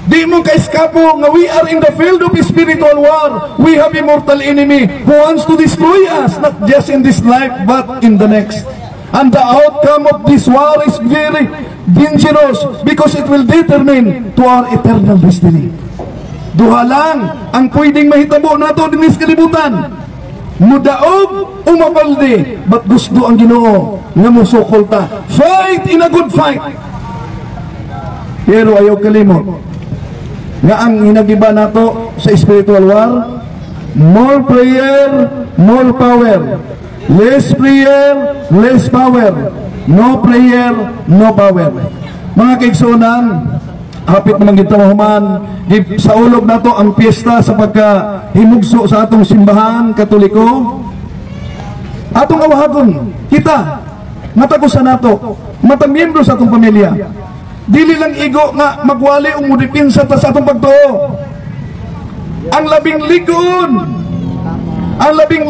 Di mo kaiskapo nga we are in the field of spiritual war. We have immortal enemy who wants to destroy us, not just in this life, but in the next. And the outcome of this war is very dangerous because it will determine to our eternal destiny. Duha lang ang pwedeng mahitabo nato din sa kalibutan. Mudaog o mapaldi, but gusto ang Ginoo nga musukol ta. Fight in a good fight. Pero ayaw kalimot nga ang hinagiba nato sa spiritual war, more prayer, more power. Less prayer, less power. No prayer, no power. Mga kaigsunan, hapit naman kita mahuman, sa ulog na to ang piyesta sa pagkahimugso sa atong simbahan katoliko. Atong awahagon, kita, matagusan nato, matang miyembro sa atong pamilya. Dili lang igo nga magwali o mudipinsa ta sa atong pagtuo. Ang labing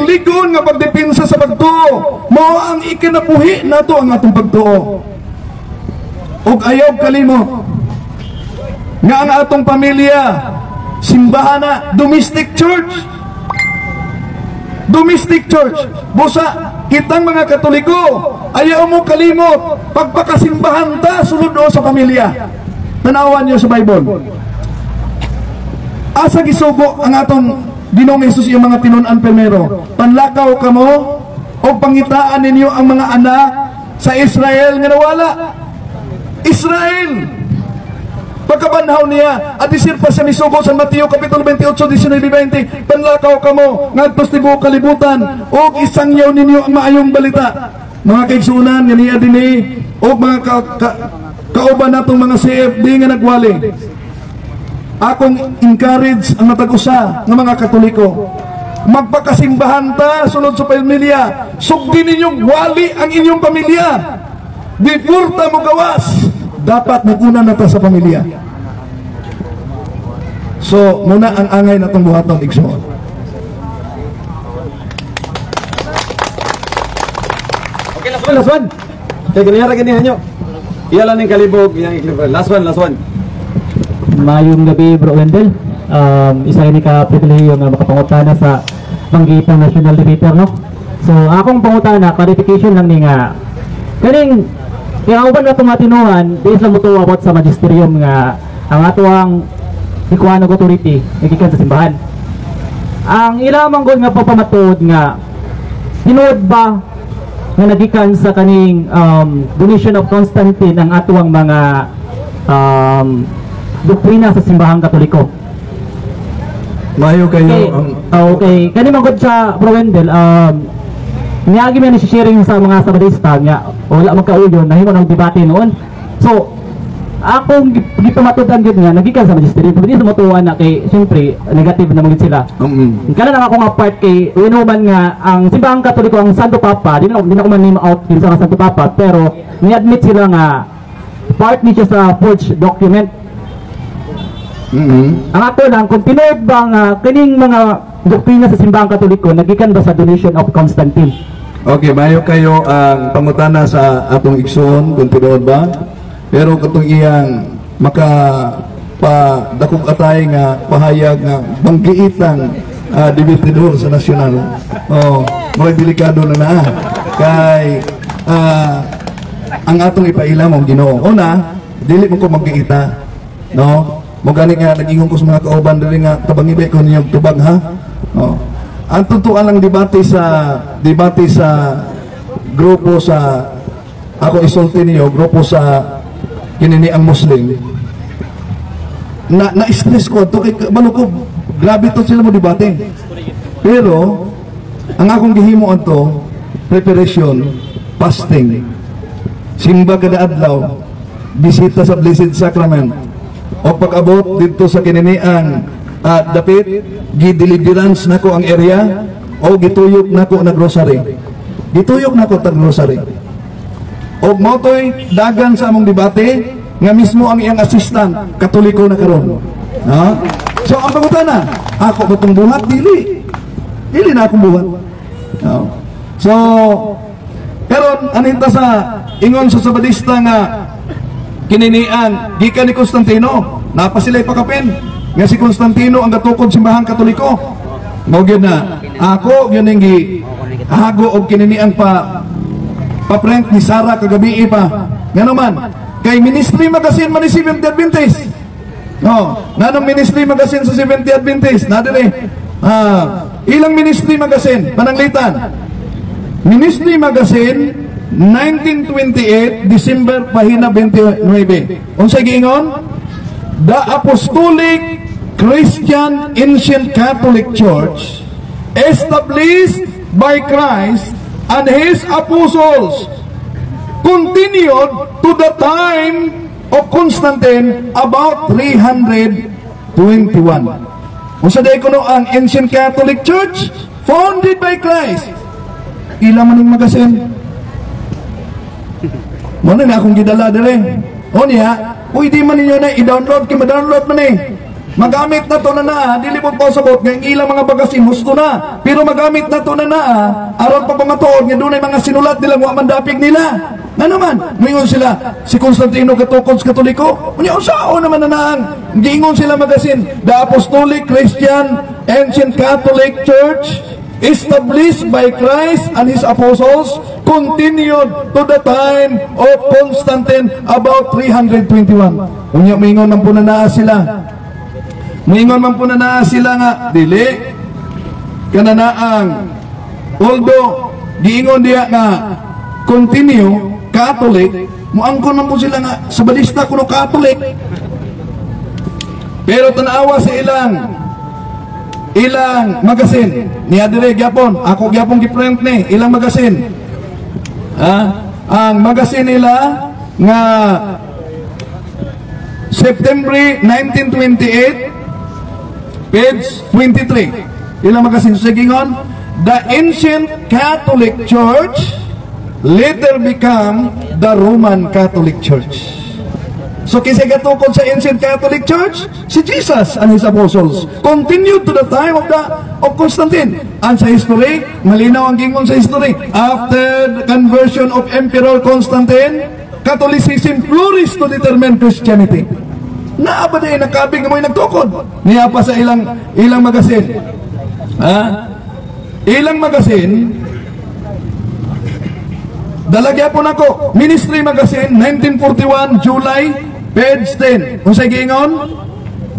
ligon nga pagdipinsa sa pagtuo, mao ang ikinabuhi nato ang atong pagtuo. Ug ayaw kalimo nga ang atong pamilya, simbahan na, domestic church. Domestic church. Busa, kitang mga Katoliko, ayaw mo kalimot, pagpakasimbahan ta, sulod o sa pamilya. Tanawan niyo sa Bible. Asa gisugo ang atong Ginoong Hesus yung mga tinunan primero. Panlakaw kamo, o pangitaan ninyo ang mga anak sa Israel nga nawala. Israel! Pagkabanhaw niya, at isir pa sa misugo sa Mateo Kapitulo 28, 19-20, panlakaw kamo, ngadtos tibuok kalibutan, o isangyaw ninyo ang maayong balita. Mga kaigsunan, nga niya din o mga kauban natong mga CFD nga nagwali. Akong encourage ang matagusa ng mga Katoliko. Magpakasimbahan ta, sulod sa pamilya. Sugdi ninyong wali ang inyong pamilya. Before ta mo gawas, dapat naguna na ta sa pamilya. So, muna ang angay na itong buhatong igsoon. Okay, last one. Kaya ganyan ganihan nyo. Iyalan ng kalibog, iyang iklibog. Last one. Mayong gabi, Bro Wendell. Isa ni ka pribilehiyo nga makapangutana sa Manggitang National Debater, no? So, akong pangutana, clarification lang ni nga. Kaning, kaya uban na itong matinuhan, based lang mo ito about sa magisterium nga ang ato ang Ikuanog Authority, nagikan sa simbahan. Ang ilamang gol nga papamatod nga, hinuod ba nga nagikan sa kaning donation of Constantine ang ato ang mga doktrina sa simbahang Katoliko. Mayo kayo. Okay. Kani magod sa Bro Wendell, niagi man si sharing sa mga Sabadista nga wala magkauyon, nahimo nang debate noon. So, akong gipamatudan gyud nga nagikan sa magisterium, pero di sa motuwa na kay siyempre negative na magid sila. Kana lang ako nga part kay inuman nga ang simbahang Katoliko ang Santo Papa, di na ko man name out din sa Santo Papa, pero ni-admit sila nga part ni siya sa forged document. Ang ato lang, kung tinuod ba nga kaning mga doktrina sa simbahang Katoliko nagikan ba sa donation of Constantine? Okay, mayo kayo ang pangutana sa atong igsoon kung tinuod ba. Pero katong iyang dakog atay nga pahayag nga banggiitang debatidor sa nasyonal. Mga delikado na kay ang atong ipaila mo Ginoo. Una, dili mo ko maggiita, no? Mo gani nga nag-ingon ko sa mga kauban dili nga tabangibe ko ninyong tubag ha. Ang tuntuan lang debate sa grupo sa ako isulti niyo grupo sa kinini ang Muslim. Na-stress ko to kay ko grabe to sila mo debate. Pero ang akong gihimo adto preparation, fasting. Simba kada adlaw, bisita sa Blessed Sacrament. O pag-abot dito sa kininiang dapit, gideliverance nako ang area o gituyok nako na grocery. Gituyok nako tag grocery. Og motoy dagan sa among debate nga mismo ang iyang assistant Katoliko na karon. Ha? So ang pangutana, ako ba tong buhat dili? Dili na akong buhat. No. So karon anita sa ingon sa Sabadista nga kininian gikan ni Constantino, napa sila'y pakapin nga si Constantino ang gatukod simbahang Katoliko. Mao gyud na ako gyud ning gihago og kininian pa-print ni Sara kagabi pa. Ngano man kay Ministry Magazine man ni Seventh-day Adventist. No, nanong Ministry Magazine sa Seventh-day Adventist na dire. Ilang Ministry Magazine pananglitan. Ministry Magazine 1928 December pahina 29. Unsay giingon? The Apostolic Christian Ancient Catholic Church established by Christ and His apostles continued to the time of Constantine about 321. Unsa day kuno ang Ancient Catholic Church founded by Christ. Ilang maning magasin? Muna na akong gidala dire. O niya, pwede man ninyo na i-download, ma-download man magamit na to na dili mo po sabot nga ilang mga bagasin husto na, pero magamit na to na aron pa pamatuod nga dunay mga sinulat nila wa man dapig nila. Na naman, moingon sila si Constantino gatukod sa Katoliko. Unya usao naman na giingon sila magasin, the Apostolic Christian Ancient Catholic Church established by Christ and His apostles continued to the time of Constantine about 321. Unya moingon man po na sila. Moingon man po na sila nga dili kananaang although giingon diya nga continue Catholic, muangkon man po sila nga Sabadista kuno Catholic. Pero tanawa sa ilang magasin niya dire gyapon, ako gyapon gi-print ni ilang magasin. Ang magasin nila nga September 1928 page 23. Ilang magasin sa gingon, the Ancient Catholic Church later become the Roman Catholic Church. So kinsa gatukod sa Ancient Catholic Church? Si Jesus and His apostles continued to the time of Constantine. And sa history, malinaw ang gingon sa history, after the conversion of Emperor Constantine, Catholicism flourished to determine Christianity. Naaba din nakabig mo yung nagtukod. Niya pa sa ilang magasin. Ilang magasin, dalagya po nako, Ministry Magazine 1941 July page 10. Kung sa gingon,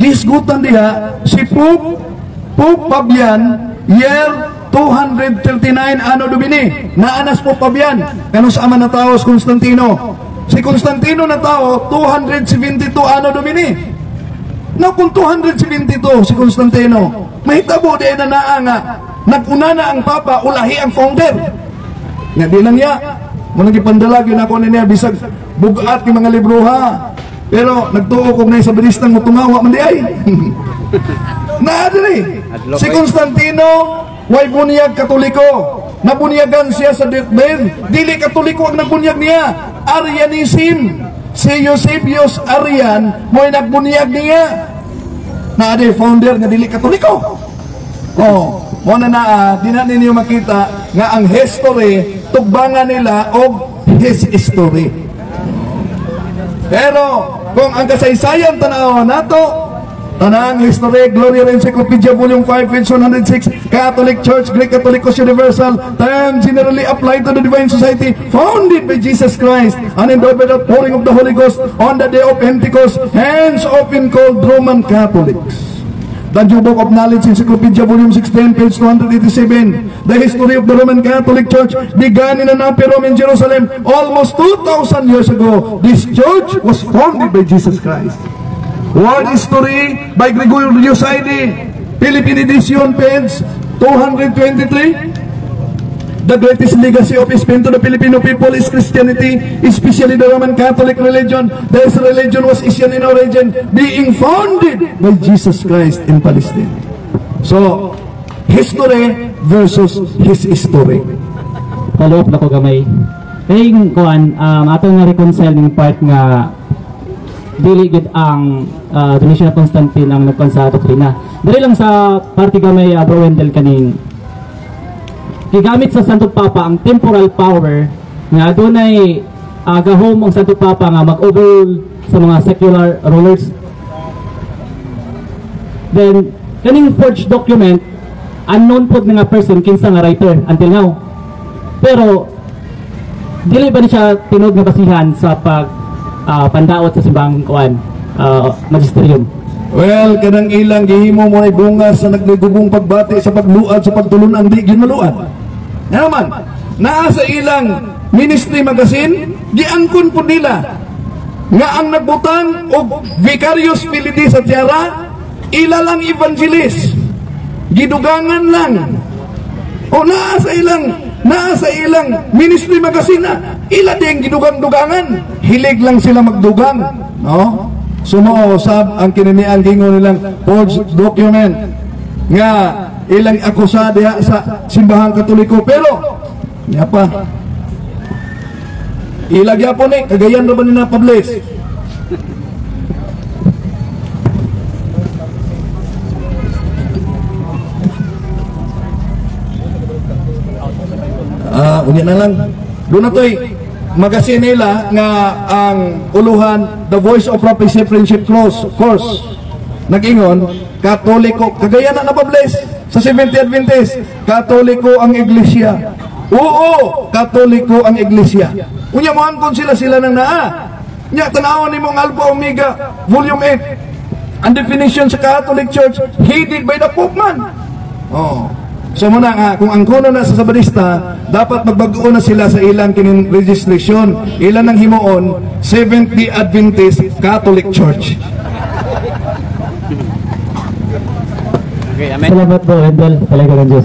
gisgutan diha si Pope Fabian year 239 ano Domini. Naanas Pope Fabian kanus ama na taos Constantino. Si Constantino na tao 272 ano Domini. Na kung 272 si Constantino, mahitabo di na nga naguna na ang Papa ulahi ang founder. Nga di lang ya muna gipandalag yun ako niya bisag bugat ni mga libroha, pero nagtuo kong na sa Sabadistang mutungawa man di ay naadali si Constantino way bunyag Katoliko, nabunyagan siya sa deathbed, dili Katoliko ang nagbunyag niya, Arianism. Si Eusebius Arian mo'y nagbunyag niya, naadali founder nga dili Katoliko. Muna di na ninyo makita nga ang history tugbangan nila og his history. Pero kung ang kasaysayan tanaw nato, tanang history, Gloria Encyclopedia Volume 5 page 106, Catholic Church, Greek Catholicos Universal, term generally applied to the Divine Society founded by Jesus Christ and endowed by the pouring of the Holy Ghost on the day of Pentecost, hence often called Roman Catholics. The New Book of Knowledge, Encyclopedia Volume 16, page 287. The history of the Roman Catholic Church began in Anape, Rome, in Jerusalem, almost 2,000 years ago. This church was founded by Jesus Christ. World History by Gregorius Saidi, Philippine edition, page 223. The greatest legacy of Spain to the Filipino people is Christianity, especially the Roman Catholic religion. This religion was Asian in origin, being founded by Jesus Christ in Palestine. So, history versus his history. Follow up na ko gamay. Kaya kuan, ato nga reconcile ng part nga dili gid ang donation of Constantine ang nagkuan sa doktrina. Dili lang sa party gamay Bro Wendell kaning gigamit sa Santo Papa ang temporal power nga adunay gahom ang Santo Papa nga mag-overrule sa mga secular rulers. Then kaning forged document unknown pod nga person kinsa nga writer until now. Pero dili ba ni siya tinud nga basihan sa pag pandaot sa simbang kuan magisterium? Well, kanang ilang gihimo mo ay bunga sa nagdugong pagbati sa pagluad sa pagtulunan di gimaluan. Nga naman, naa sa ilang ministry magazine, giangkon po nila nga ang nagbutang og Vicarius Filii sa Tiara, ila lang evangelist, gidugangan lang. O naa sa ilang ministry magazine na ila ding gidugang-dugangan, hilig lang sila magdugang, no? Sumo sab ang kininiang gingon nilang forged document nga ilang akusa diha sa simbahang Katoliko, pero nya pa ila gyapon ni kagayan ra ba nila publish. Unya na lang. Doon na to'y magasin nila nga ang uluhan The Voice of Prophecy Friendship Course nag-ingon, Katoliko, kagaya na napabless sa Seventh-day Adventist, Katoliko ang Iglesia. Oo, Katoliko ang Iglesia. Unya mo angkon sila nang naa. Nya tanawan ni mong Alpha Omega Volume 8. Ang definition sa Catholic Church, headed by the Pope man. Oh. So muna nga, kung ang kuno na sa Sabadista, dapat magbago na sila sa ilang kinin registration, ilan ang himuon, Seventh-day Adventist Catholic Church. Okay, amen. Salamat po, Wendell. Talaga ng Diyos.